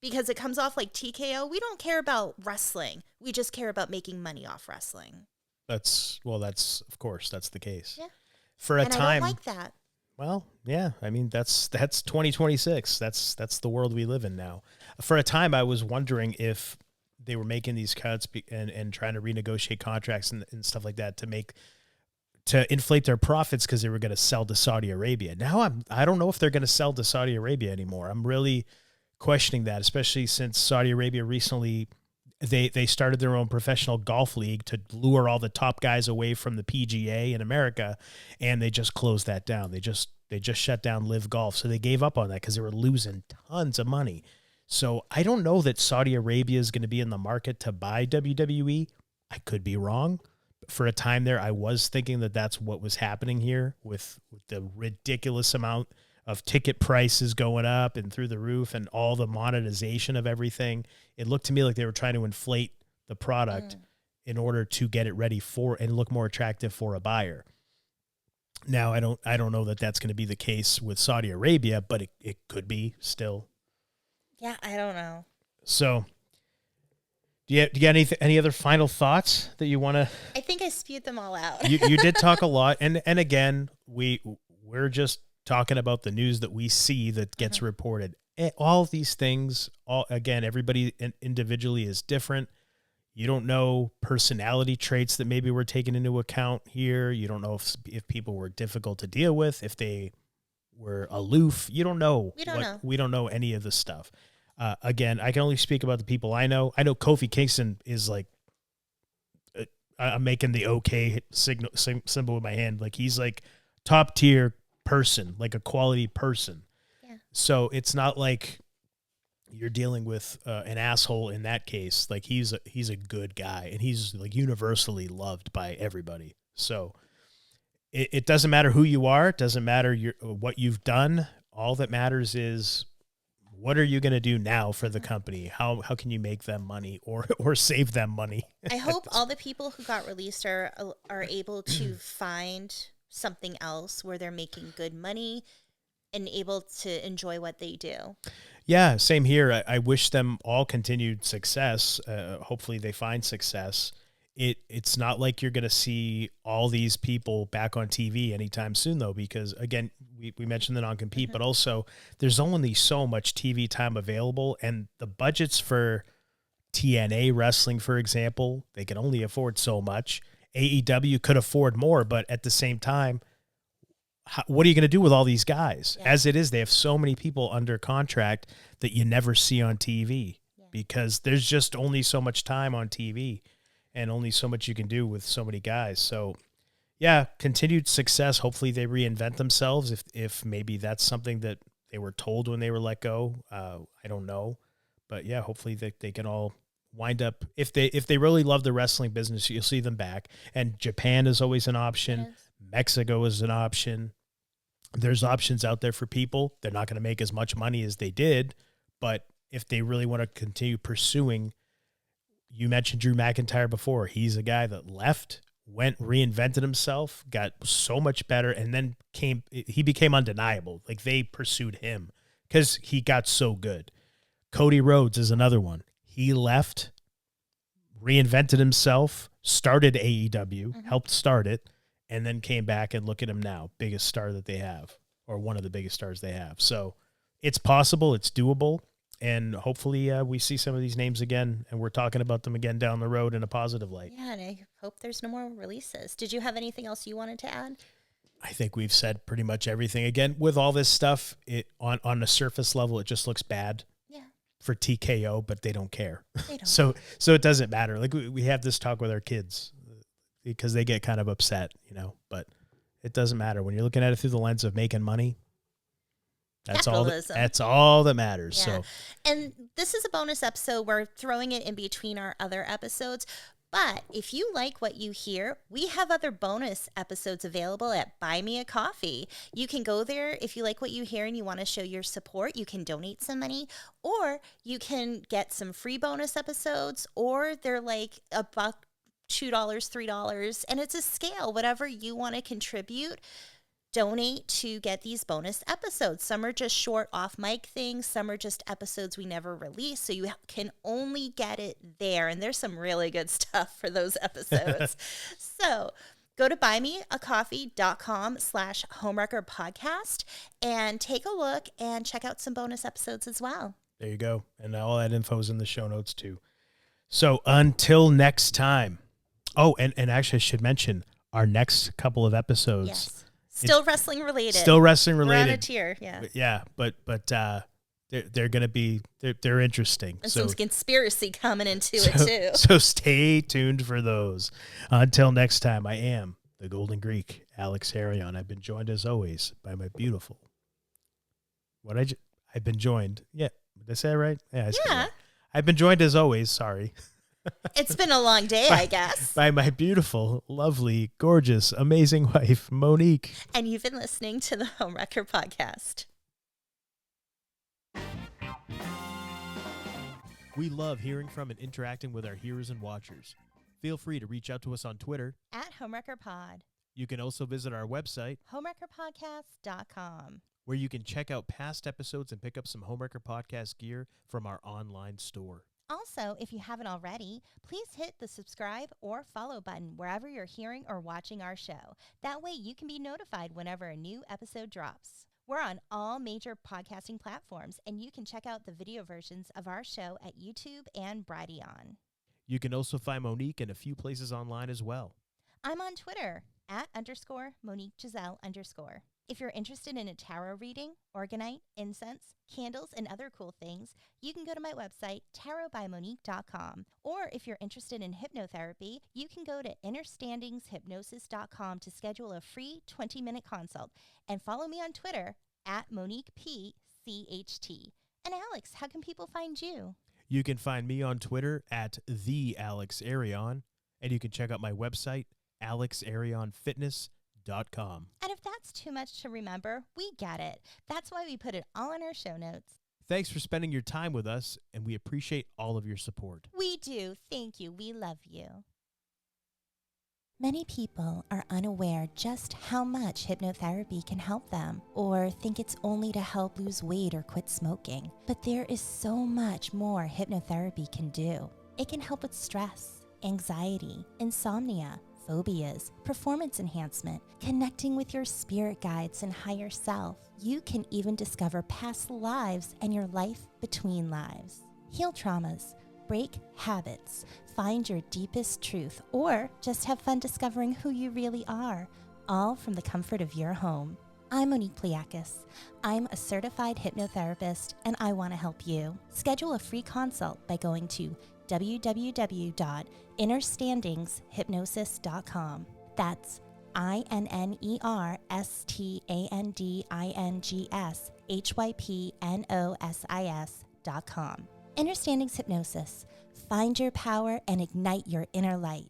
Because it comes off like TKO. We don't care about wrestling. We just care about making money off wrestling. That's of course, that's the case. Yeah. For a and time. I don't like that. Well, yeah. I mean, that's 2026. That's the world we live in now. For a time, I was wondering if they were making these cuts and trying to renegotiate contracts and stuff like that to inflate their profits because they were going to sell to Saudi Arabia. Now I don't know if they're going to sell to Saudi Arabia anymore. I'm really questioning that, especially since Saudi Arabia recently they started their own professional golf league to lure all the top guys away from the PGA in America, and they just closed that down. They just shut down Live Golf, so they gave up on that because they were losing tons of money. So I don't know that Saudi Arabia is going to be in the market to buy WWE. I could be wrong. But for a time there, I was thinking that that's what was happening here with the ridiculous amount of ticket prices going up and through the roof and all the monetization of everything. It looked to me like they were trying to inflate the product in order to get it ready for and look more attractive for a buyer. Now, I don't know that that's going to be the case with Saudi Arabia, but it could be still. Yeah, I don't know. So, do you get any other final thoughts that you want to? I think I spewed them all out. you did talk a lot, and again, we're just talking about the news that we see that gets reported. All these things, everybody individually is different. You don't know personality traits that maybe were taken into account here. You don't know if people were difficult to deal with, if they were aloof. You don't know. We don't know any of this stuff. Again, I can only speak about the people I know. I know Kofi Kingston is like, I'm making the okay symbol with my hand. Like he's like top tier person, like a quality person. Yeah. So it's not like you're dealing with an asshole in that case. Like he's a good guy and he's like universally loved by everybody. So it doesn't matter who you are. It doesn't matter what you've done. All that matters is what are you going to do now for the company? How can you make them money or save them money? I hope all the people who got released are able to find something else where they're making good money and able to enjoy what they do. Yeah, same here. I wish them all continued success. Hopefully they find success. It's not like you're going to see all these people back on TV anytime soon, though, because, again, we mentioned the non-compete, but also there's only so much TV time available, and the budgets for TNA wrestling, for example, they can only afford so much. AEW could afford more, but at the same time, what are you going to do with all these guys? Yeah. As it is, they have so many people under contract that you never see on TV because there's just only so much time on TV and only so much you can do with so many guys. So, yeah, continued success. Hopefully they reinvent themselves if maybe that's something that they were told when they were let go. I don't know. But, yeah, hopefully they can all wind up. If they really love the wrestling business, you'll see them back. And Japan is always an option. Mexico is an option. There's options out there for people. They're not going to make as much money as they did, but if they really want to continue pursuing, you mentioned Drew McIntyre before. He's a guy that left, reinvented himself, got so much better, and then he became undeniable. Like, they pursued him because he got so good. Cody Rhodes is another one. He left, reinvented himself, started AEW, helped start it, and then came back, and look at him now, biggest star that they have, or one of the biggest stars they have. So it's possible, it's doable, and hopefully we see some of these names again, and we're talking about them again down the road in a positive light. Yeah, and I hope there's no more releases. Did you have anything else you wanted to add? I think we've said pretty much everything. Again, with all this stuff, on the surface level, it just looks bad. For TKO, but they don't care. They don't. So it doesn't matter. Like we have this talk with our kids because they get kind of upset, but it doesn't matter when you're looking at it through the lens of making money. That's Capitalism. That's all that matters. Yeah. So, and this is a bonus episode. We're throwing it in between our other episodes. But if you like what you hear, we have other bonus episodes available at Buy Me a Coffee. You can go there if you like what you hear and you want to show your support. You can donate some money, or you can get some free bonus episodes, or they're like $1, $2, $3, and it's a scale. Whatever you want to contribute, donate to get these bonus episodes. Some are just short off mic things. Some are just episodes we never release. So you can only get it there. And there's some really good stuff for those episodes. So go to buymeacoffee.com/Homewrecker podcast and take a look and check out some bonus episodes as well. There you go. And all that info is in the show notes too. So until next time. Oh, and actually I should mention our next couple of episodes. Yes. Still wrestling related. Still wrestling related. We're on a tier, yeah. Yeah, but they're going to be they're interesting. And some conspiracy coming into it too. So stay tuned for those. Until next time, I am the Golden Greek, Alex Arion. I've been joined as always by my beautiful. I've been joined. Yeah, did I say it right? Yeah. I said it right. I've been joined as always. Sorry. It's been a long day, I guess. By my beautiful, lovely, gorgeous, amazing wife, Monique. And you've been listening to the Homewrecker podcast. We love hearing from and interacting with our hearers and watchers. Feel free to reach out to us on Twitter at HomewreckerPod. You can also visit our website, homewreckerpodcast.com, where you can check out past episodes and pick up some Homewrecker Podcast gear from our online store. Also, if you haven't already, please hit the subscribe or follow button wherever you're hearing or watching our show. That way you can be notified whenever a new episode drops. We're on all major podcasting platforms, and you can check out the video versions of our show at YouTube and Brighteon. You can also find Monique in a few places online as well. I'm on Twitter @_MoniqueGiselle_. If you're interested in a tarot reading, orgonite, incense, candles, and other cool things, you can go to my website, tarotbymonique.com. Or if you're interested in hypnotherapy, you can go to innerstandingshypnosis.com to schedule a free 20-minute consult. And follow me on Twitter @MoniquePCHT. And Alex, how can people find you? You can find me on Twitter @TheAlexArion. And you can check out my website, AlexArionFitness.com. And if that's too much to remember, we get it. That's why we put it all in our show notes. thanks for spending your time with us, and we appreciate all of your support. We do. Thank you. We love you. Many people are unaware just how much hypnotherapy can help them, or think it's only to help lose weight or quit smoking. But there is so much more hypnotherapy can do. It can help with stress, anxiety, insomnia, phobias, performance enhancement, connecting with your spirit guides and higher self. You can even discover past lives and your life between lives. Heal traumas, break habits, find your deepest truth, or just have fun discovering who you really are, all from the comfort of your home. I'm Monique Pliakis. I'm a certified hypnotherapist, and I want to help you. Schedule a free consult by going to www.innerstandingshypnosis.com. That's INNERSTANDINGSHYPNOSIS.com. Inner Standings Hypnosis. Find your power and ignite your inner light.